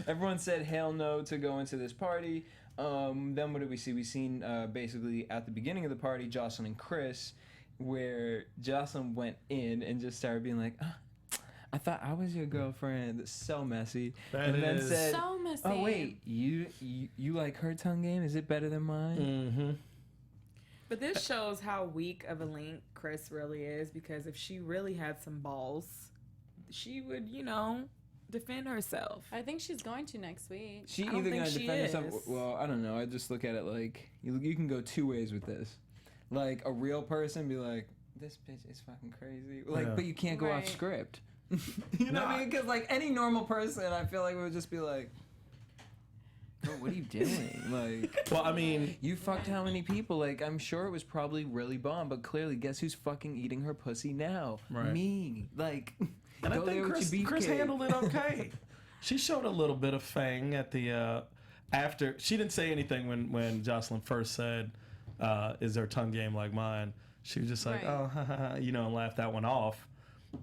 [SPEAKER 1] Everyone said hell no to go into this party. Then what did we see? We seen basically at the beginning of the party, Joselyn and Chris, where Joselyn went in and just started being like, I thought I was your girlfriend. It's so messy. And then said,
[SPEAKER 5] So messy.
[SPEAKER 1] oh wait, you like her tongue game? Is it better than mine?
[SPEAKER 3] Mm-hmm.
[SPEAKER 4] But this shows how weak of a link Chris really is, because if she really had some balls, she would, defend herself.
[SPEAKER 5] I think she's going to next week.
[SPEAKER 1] She
[SPEAKER 4] I don't
[SPEAKER 1] either
[SPEAKER 4] think
[SPEAKER 1] gonna
[SPEAKER 4] she
[SPEAKER 1] defend herself.
[SPEAKER 4] is.
[SPEAKER 1] Well, I don't know. I just look at it like you can go two ways with this. Like a real person be like, this bitch is fucking crazy. Like,
[SPEAKER 3] Yeah.
[SPEAKER 1] but you can't go off
[SPEAKER 5] Right.
[SPEAKER 1] script. You know what I mean? Because like any normal person, I feel like would just be like, bro, what are you doing? Like,
[SPEAKER 3] Well, I mean,
[SPEAKER 1] you fucked how many people? Like, I'm sure it was probably really bomb, but clearly, guess who's fucking eating her pussy now?
[SPEAKER 3] Right.
[SPEAKER 1] Me. Like,
[SPEAKER 3] and I
[SPEAKER 1] go there
[SPEAKER 3] think
[SPEAKER 1] with your
[SPEAKER 3] Chris
[SPEAKER 1] beefcake.
[SPEAKER 3] handled it okay. She showed a little bit of fang at the after. She didn't say anything when Joselyn first said, "Is her tongue game like mine?" She was just like,
[SPEAKER 5] Right.
[SPEAKER 3] "Oh, ha, ha, ha," and laughed that one off,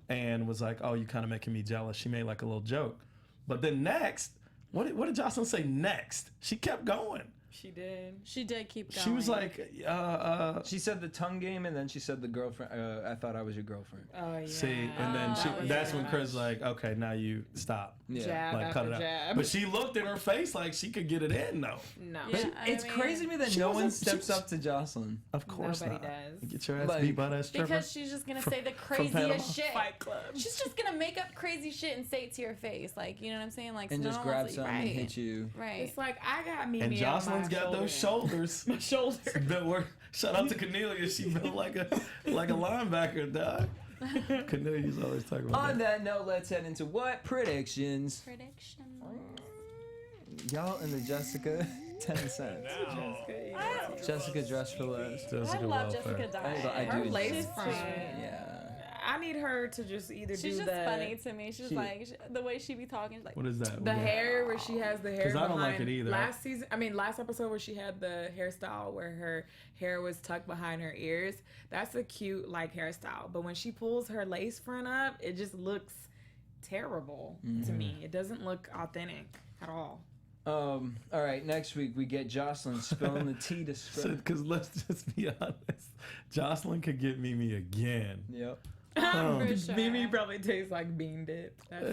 [SPEAKER 3] and was like, "Oh, you kind of making me jealous." She made like a little joke, but then next, what did Joselyn say next? She kept going.
[SPEAKER 4] She did.
[SPEAKER 5] She did keep going.
[SPEAKER 3] She was like,
[SPEAKER 1] She said the tongue game, and then she said the girlfriend. I thought I was your girlfriend.
[SPEAKER 4] Oh, yeah.
[SPEAKER 3] see, and then
[SPEAKER 4] That was
[SPEAKER 3] that's
[SPEAKER 4] too
[SPEAKER 3] when
[SPEAKER 4] much.
[SPEAKER 3] Chris like, okay, now you stop.
[SPEAKER 1] Yeah.
[SPEAKER 4] Jab
[SPEAKER 3] Like, cut
[SPEAKER 4] after
[SPEAKER 3] it out.
[SPEAKER 4] jab.
[SPEAKER 3] But she looked in her face like she could get it in, though.
[SPEAKER 4] No.
[SPEAKER 5] Yeah.
[SPEAKER 1] It's
[SPEAKER 5] I mean,
[SPEAKER 1] crazy to me that
[SPEAKER 3] she
[SPEAKER 1] no
[SPEAKER 3] wasn't-
[SPEAKER 1] one
[SPEAKER 3] she
[SPEAKER 1] steps
[SPEAKER 3] was-
[SPEAKER 1] up to Joselyn.
[SPEAKER 3] Of course
[SPEAKER 4] Nobody
[SPEAKER 3] not.
[SPEAKER 4] does.
[SPEAKER 3] Get your ass
[SPEAKER 1] Like-
[SPEAKER 3] beat by that stripper.
[SPEAKER 5] because she's just gonna say the
[SPEAKER 3] Panama.
[SPEAKER 5] craziest shit.
[SPEAKER 4] Fight Club.
[SPEAKER 5] She's just gonna make up crazy shit and say it to your face, like, you know what I'm saying? Like,
[SPEAKER 1] And
[SPEAKER 5] so
[SPEAKER 1] just
[SPEAKER 5] no
[SPEAKER 1] grab
[SPEAKER 5] one wants to-
[SPEAKER 1] something and
[SPEAKER 5] right.
[SPEAKER 1] hit you.
[SPEAKER 5] Right.
[SPEAKER 4] It's like I got me.
[SPEAKER 3] And Jocelyn's got those shoulders.
[SPEAKER 4] My shoulder.
[SPEAKER 3] Shout out to Cornelia. She built like a linebacker, dog. Cornelia's always talking about
[SPEAKER 1] On
[SPEAKER 3] that.
[SPEAKER 1] that note, let's head into what? Predictions.
[SPEAKER 5] Prediction.
[SPEAKER 1] Y'all and the Jessica 10 cents. Jessica dressed for less.
[SPEAKER 5] I
[SPEAKER 3] Jessica
[SPEAKER 5] love
[SPEAKER 3] Welfare.
[SPEAKER 5] Jessica Dye.
[SPEAKER 1] I do.
[SPEAKER 4] Her lace
[SPEAKER 1] She's
[SPEAKER 4] front.
[SPEAKER 1] Yeah.
[SPEAKER 4] I need her to just either
[SPEAKER 5] She's
[SPEAKER 4] do
[SPEAKER 5] just
[SPEAKER 4] the
[SPEAKER 5] funny to me. She's
[SPEAKER 1] She-
[SPEAKER 5] like, the way she be talking, she's like,
[SPEAKER 3] What is that?
[SPEAKER 4] the hair where she has the hair
[SPEAKER 3] 'Cause I don't like
[SPEAKER 4] behind-
[SPEAKER 3] it either.
[SPEAKER 4] Last episode where she had the hairstyle where her hair was tucked behind her ears. That's a cute like hairstyle. But when she pulls her lace front up, it just looks terrible to me. It doesn't look authentic at all.
[SPEAKER 1] All right, next week we get Joselyn spilling the tea to Scrappy.
[SPEAKER 3] Because let's just be honest. Jocelyn could get Mimi again.
[SPEAKER 1] Yep.
[SPEAKER 5] for sure.
[SPEAKER 4] Mimi probably tastes like bean dip. That's all.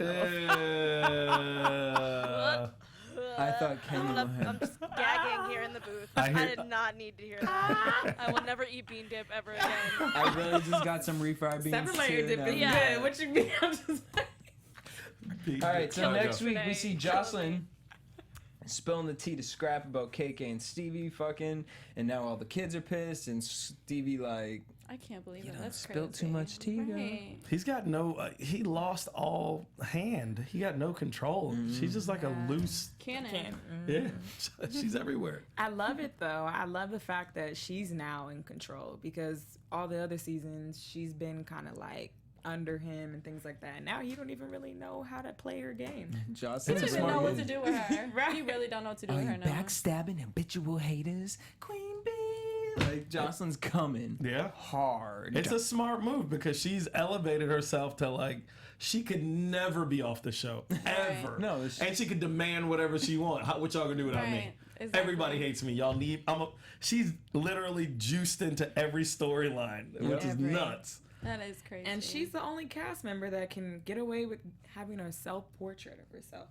[SPEAKER 1] I thought Kenny would
[SPEAKER 6] I'm
[SPEAKER 1] have.
[SPEAKER 6] just gagging here in the booth.
[SPEAKER 3] I
[SPEAKER 6] I,
[SPEAKER 3] hear-
[SPEAKER 6] did not need to hear that. I will never eat bean dip ever again.
[SPEAKER 1] I really just got some refried beans.
[SPEAKER 4] Seven layer
[SPEAKER 1] too,
[SPEAKER 4] dip
[SPEAKER 1] now.
[SPEAKER 4] is
[SPEAKER 6] Yeah.
[SPEAKER 4] good. What you mean? I'm just like,
[SPEAKER 1] All right, so
[SPEAKER 3] Go, go.
[SPEAKER 1] next week we
[SPEAKER 6] Today,
[SPEAKER 1] see
[SPEAKER 6] killing
[SPEAKER 1] Joselyn
[SPEAKER 6] me.
[SPEAKER 1] spilling the tea to Scrap about KK and Stevie fucking, and now all the kids are pissed, and Stevie like,
[SPEAKER 5] I can't believe
[SPEAKER 1] You
[SPEAKER 5] it.
[SPEAKER 1] done
[SPEAKER 5] That's
[SPEAKER 1] spilled
[SPEAKER 5] crazy.
[SPEAKER 1] too much tea, girl.
[SPEAKER 5] Right.
[SPEAKER 3] He's got no. He lost all hand. He got no control. She's just like a loose.
[SPEAKER 5] Cannon.
[SPEAKER 3] Yeah, she's everywhere.
[SPEAKER 4] I love it though. I love the fact that she's now in control, because all the other seasons she's been kind of like under him and things like that. Now you don't even really know how to play her game.
[SPEAKER 1] Jocelyn.
[SPEAKER 5] You don't even know what to do with her.
[SPEAKER 4] Right.
[SPEAKER 5] You really don't know what to do
[SPEAKER 1] Are
[SPEAKER 5] with
[SPEAKER 1] you
[SPEAKER 5] her now.
[SPEAKER 1] backstabbing habitual haters, Queen Bee? Like Jocelyn's coming.
[SPEAKER 3] Yeah.
[SPEAKER 1] Hard.
[SPEAKER 3] It's a smart move because she's elevated herself to like she could never be off the show ever.
[SPEAKER 1] No, it's-
[SPEAKER 3] and she could demand whatever she wants. What y'all gonna do without me?
[SPEAKER 5] Right, exactly.
[SPEAKER 3] Everybody hates me. Y'all need. She's literally juiced into every storyline, which is
[SPEAKER 5] Every.
[SPEAKER 3] nuts.
[SPEAKER 5] That is crazy.
[SPEAKER 4] And she's the only cast member that can get away with having a self-portrait of herself.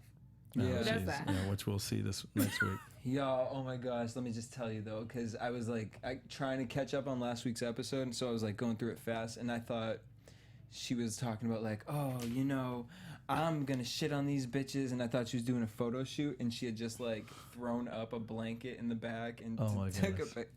[SPEAKER 1] Yeah.
[SPEAKER 4] Who does
[SPEAKER 3] She's-
[SPEAKER 4] that?
[SPEAKER 3] Yeah, which we'll see this next week.
[SPEAKER 1] Y'all, oh my gosh, let me just tell you though, because I was like trying to catch up on last week's episode, and so I was like going through it fast, and I thought she was talking about like, oh, you know, I'm gonna shit on these bitches, and I thought she was doing a photo shoot, and she had just like thrown up a blanket in the back and
[SPEAKER 3] Oh my
[SPEAKER 1] took a
[SPEAKER 3] goodness.
[SPEAKER 1] pic.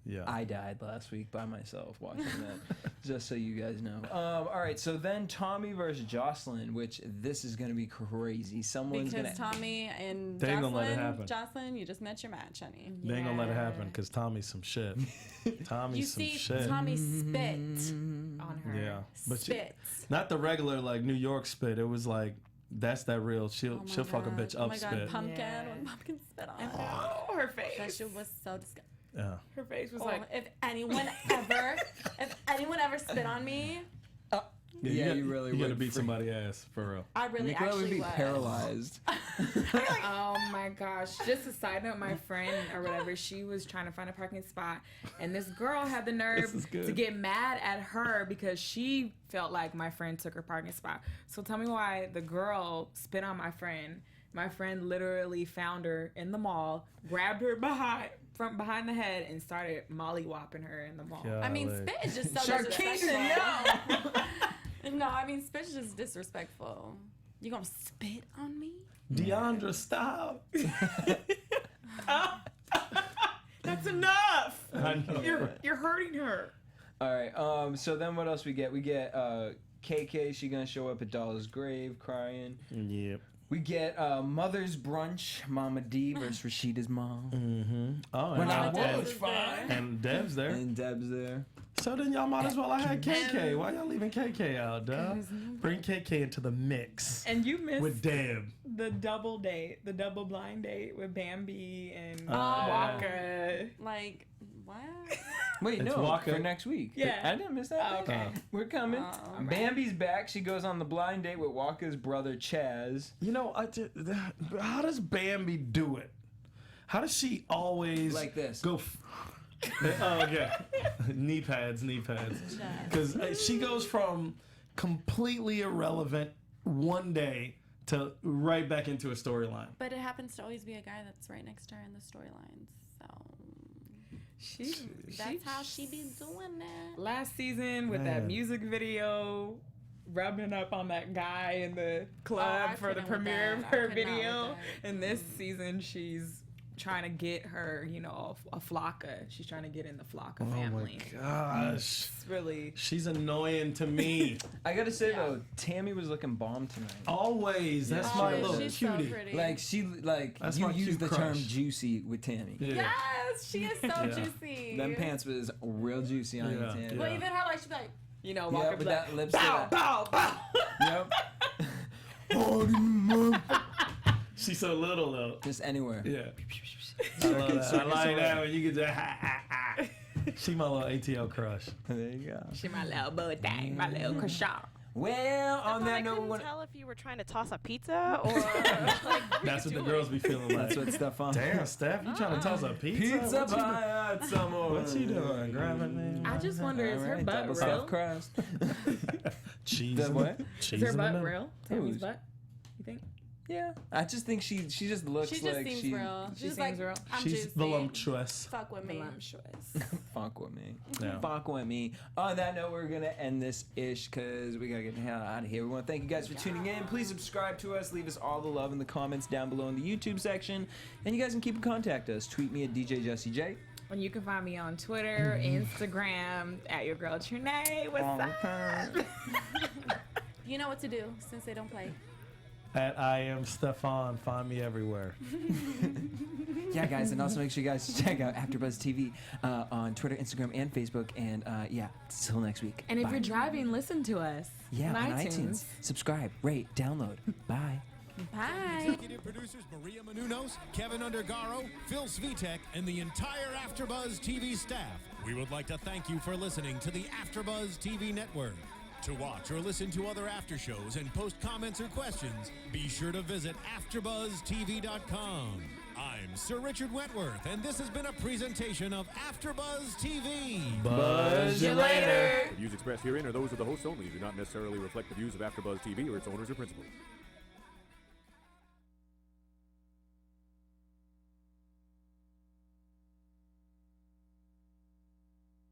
[SPEAKER 3] Yeah.
[SPEAKER 1] I died last week by myself watching that, just so you guys know. All right, so then Tommy versus Joselyn, which this is gonna be crazy. Someone's
[SPEAKER 5] because
[SPEAKER 1] gonna.
[SPEAKER 5] Tommy and
[SPEAKER 3] They ain't gonna let it happen.
[SPEAKER 5] Jocelyn, you just met your match, honey.
[SPEAKER 3] They ain't gonna let it happen because Tommy's some shit. Tommy's
[SPEAKER 5] You
[SPEAKER 3] some
[SPEAKER 5] see,
[SPEAKER 3] shit.
[SPEAKER 5] Tommy spit.
[SPEAKER 4] On her.
[SPEAKER 3] Yeah, but
[SPEAKER 5] Spits.
[SPEAKER 3] not the regular like New York spit. It was like that's that real. She'll
[SPEAKER 5] Oh my
[SPEAKER 3] she'll fuck a
[SPEAKER 5] God.
[SPEAKER 3] bitch
[SPEAKER 5] Oh
[SPEAKER 3] up
[SPEAKER 5] my God,
[SPEAKER 3] spit.
[SPEAKER 5] pumpkin.
[SPEAKER 4] Yeah.
[SPEAKER 5] When pumpkin spit on
[SPEAKER 4] And
[SPEAKER 5] her.
[SPEAKER 4] oh, her face.
[SPEAKER 5] That shit was so disgusting.
[SPEAKER 3] Yeah.
[SPEAKER 4] Her face was
[SPEAKER 5] Oh,
[SPEAKER 4] like,
[SPEAKER 5] if anyone ever spit on me,
[SPEAKER 1] Yeah, you really
[SPEAKER 3] You gotta
[SPEAKER 1] would.
[SPEAKER 3] beat somebody's ass for real.
[SPEAKER 5] I really
[SPEAKER 1] Nicolette would
[SPEAKER 5] actually
[SPEAKER 1] be
[SPEAKER 5] was.
[SPEAKER 1] paralyzed.
[SPEAKER 4] Oh my gosh. Just a side note, my friend or whatever, she was trying to find a parking spot, and this girl had the
[SPEAKER 3] This is
[SPEAKER 4] nerve
[SPEAKER 3] good.
[SPEAKER 4] to get mad at her because she felt like my friend took her parking spot. So tell me why the girl spit on my friend. My friend literally found her in the mall, grabbed her from behind the head, and started mollywhopping her in the mall.
[SPEAKER 5] I mean,
[SPEAKER 3] Golly.
[SPEAKER 5] spit is just so
[SPEAKER 1] Sharkeisha,
[SPEAKER 5] disrespectful. No, I mean, spit is just disrespectful. You gonna spit on me?
[SPEAKER 3] Deandra, stop.
[SPEAKER 4] That's enough.
[SPEAKER 3] I know.
[SPEAKER 4] You're hurting her.
[SPEAKER 1] All right. So then what else we get? We get KK. She gonna show up at Doll's grave crying.
[SPEAKER 3] Yep.
[SPEAKER 1] We get Mother's Brunch. Mama D versus Rashida's mom.
[SPEAKER 3] Mm-hmm. Oh,
[SPEAKER 1] When I
[SPEAKER 3] and,
[SPEAKER 1] was fine.
[SPEAKER 3] and Dev's there.
[SPEAKER 1] And Deb's there.
[SPEAKER 3] So then y'all might as well have had KK. Why y'all leaving KK out, dog? Bring KK into the mix
[SPEAKER 4] And you missed
[SPEAKER 3] with Deb.
[SPEAKER 4] the double date, the double blind date with Bambi and
[SPEAKER 3] yeah.
[SPEAKER 4] Waka.
[SPEAKER 5] Like, what?
[SPEAKER 1] Wait,
[SPEAKER 3] It's
[SPEAKER 1] no,
[SPEAKER 3] Waka.
[SPEAKER 1] for next week.
[SPEAKER 4] Yeah.
[SPEAKER 1] I didn't miss that.
[SPEAKER 4] Oh, okay.
[SPEAKER 1] We're coming.
[SPEAKER 5] Oh,
[SPEAKER 1] Bambi's back. She goes on the blind date with Waka's brother Chaz.
[SPEAKER 3] You know, how does Bambi do it? How does she always
[SPEAKER 1] Like this.
[SPEAKER 3] go? Oh yeah, knee pads. Because she goes from completely irrelevant one day to right back into a storyline.
[SPEAKER 5] But it happens to always be a guy that's right next to her in the storylines. So that's how she be doing it.
[SPEAKER 4] Last season with that
[SPEAKER 3] Man.
[SPEAKER 4] music video, rubbing up on that guy in the
[SPEAKER 5] I
[SPEAKER 4] club for the
[SPEAKER 5] couldn't with
[SPEAKER 4] premiere of
[SPEAKER 5] that. I
[SPEAKER 4] her
[SPEAKER 5] could not with
[SPEAKER 4] video.
[SPEAKER 5] that.
[SPEAKER 4] And this season, she's trying to get her, a Flocka. She's trying to get in the Flocka family.
[SPEAKER 3] Oh my gosh,
[SPEAKER 4] It's really.
[SPEAKER 3] she's annoying to me.
[SPEAKER 1] I gotta say though, Tammy was looking bomb tonight.
[SPEAKER 3] Always, that's
[SPEAKER 1] Yeah,
[SPEAKER 3] my
[SPEAKER 1] she is.
[SPEAKER 3] little
[SPEAKER 5] She's
[SPEAKER 3] cutie.
[SPEAKER 5] so pretty.
[SPEAKER 1] Like
[SPEAKER 3] That's
[SPEAKER 1] you
[SPEAKER 3] my
[SPEAKER 1] use
[SPEAKER 3] cute
[SPEAKER 1] the term
[SPEAKER 3] crush.
[SPEAKER 1] juicy with Tammy.
[SPEAKER 3] Yeah.
[SPEAKER 5] Yes, she is so juicy.
[SPEAKER 1] Them pants was real juicy on you,
[SPEAKER 3] Yeah.
[SPEAKER 1] Tammy.
[SPEAKER 5] Well, even her, like, she's like,
[SPEAKER 1] Yeah,
[SPEAKER 4] Walker
[SPEAKER 1] with
[SPEAKER 4] like,
[SPEAKER 1] that lipstick.
[SPEAKER 4] bow, bow, bow.
[SPEAKER 1] Yep.
[SPEAKER 3] She's so little though.
[SPEAKER 1] Just anywhere.
[SPEAKER 3] Yeah. I love that. I like that when you get that. She my little ATL crush.
[SPEAKER 1] There you go.
[SPEAKER 4] She my little boo thing, my little croissant.
[SPEAKER 1] Well, on
[SPEAKER 6] I
[SPEAKER 1] that note,
[SPEAKER 6] couldn't
[SPEAKER 1] we
[SPEAKER 6] tell if you were trying to toss a pizza or like,
[SPEAKER 3] That's what the girls be feeling like.
[SPEAKER 1] that's what Stephaune.
[SPEAKER 3] Damn, Steph, you trying to toss a pizza?
[SPEAKER 1] Pizza
[SPEAKER 3] What you
[SPEAKER 1] pie out some more.
[SPEAKER 3] What you doing? Grabbing
[SPEAKER 4] I just wonder, is her
[SPEAKER 1] Alright,
[SPEAKER 4] butt
[SPEAKER 1] double
[SPEAKER 4] real?
[SPEAKER 1] stuffed crust.
[SPEAKER 3] cheese.
[SPEAKER 1] The what?
[SPEAKER 3] Cheese
[SPEAKER 4] Is her
[SPEAKER 3] in the
[SPEAKER 4] butt
[SPEAKER 3] middle.
[SPEAKER 4] real? Tammy's
[SPEAKER 1] Whose?
[SPEAKER 4] butt? You think?
[SPEAKER 1] Yeah, I just think she just looks
[SPEAKER 5] she just
[SPEAKER 1] like
[SPEAKER 5] seems
[SPEAKER 1] she
[SPEAKER 5] real.
[SPEAKER 4] she
[SPEAKER 5] She's
[SPEAKER 4] seems
[SPEAKER 5] like,
[SPEAKER 4] real.
[SPEAKER 5] I'm
[SPEAKER 3] She's
[SPEAKER 5] juicy.
[SPEAKER 3] voluptuous.
[SPEAKER 5] Fuck with me.
[SPEAKER 4] Voluptuous.
[SPEAKER 1] fuck with me.
[SPEAKER 3] Yeah.
[SPEAKER 1] Fuck with me. On that note, we're gonna end this ish because we gotta get the hell out of here. We want to thank you guys for tuning in. Please subscribe to us. Leave us all the love in the comments down below in the YouTube section, and you guys can keep in contact us. Tweet me at DJ Jesse J.
[SPEAKER 4] And you can find me on Twitter, Instagram, at your girl Trene. What's up?
[SPEAKER 5] You know what to do since they don't play.
[SPEAKER 3] At I am Stephaune. Find me everywhere.
[SPEAKER 1] Yeah, guys, and also make sure you guys check out AfterBuzz TV on Twitter, Instagram, and Facebook. And yeah, till next week.
[SPEAKER 4] And if
[SPEAKER 1] Bye.
[SPEAKER 4] you're driving, listen to us.
[SPEAKER 1] Yeah, on iTunes. Subscribe, rate, download. Bye.
[SPEAKER 5] Bye.
[SPEAKER 2] Executive producers Maria Menounos, Kevin Undergaro, Phil Svitek, and the entire AfterBuzz TV staff. We would like to thank you for listening to the AfterBuzz TV network. To watch or listen to other after shows and post comments or questions, be sure to visit AfterBuzzTV.com. I'm Sir Richard Wentworth, and this has been a presentation of AfterBuzz TV.
[SPEAKER 3] Buzz you later.
[SPEAKER 7] The views expressed herein are those of the hosts only and do not necessarily reflect the views of AfterBuzz TV or its owners or principals.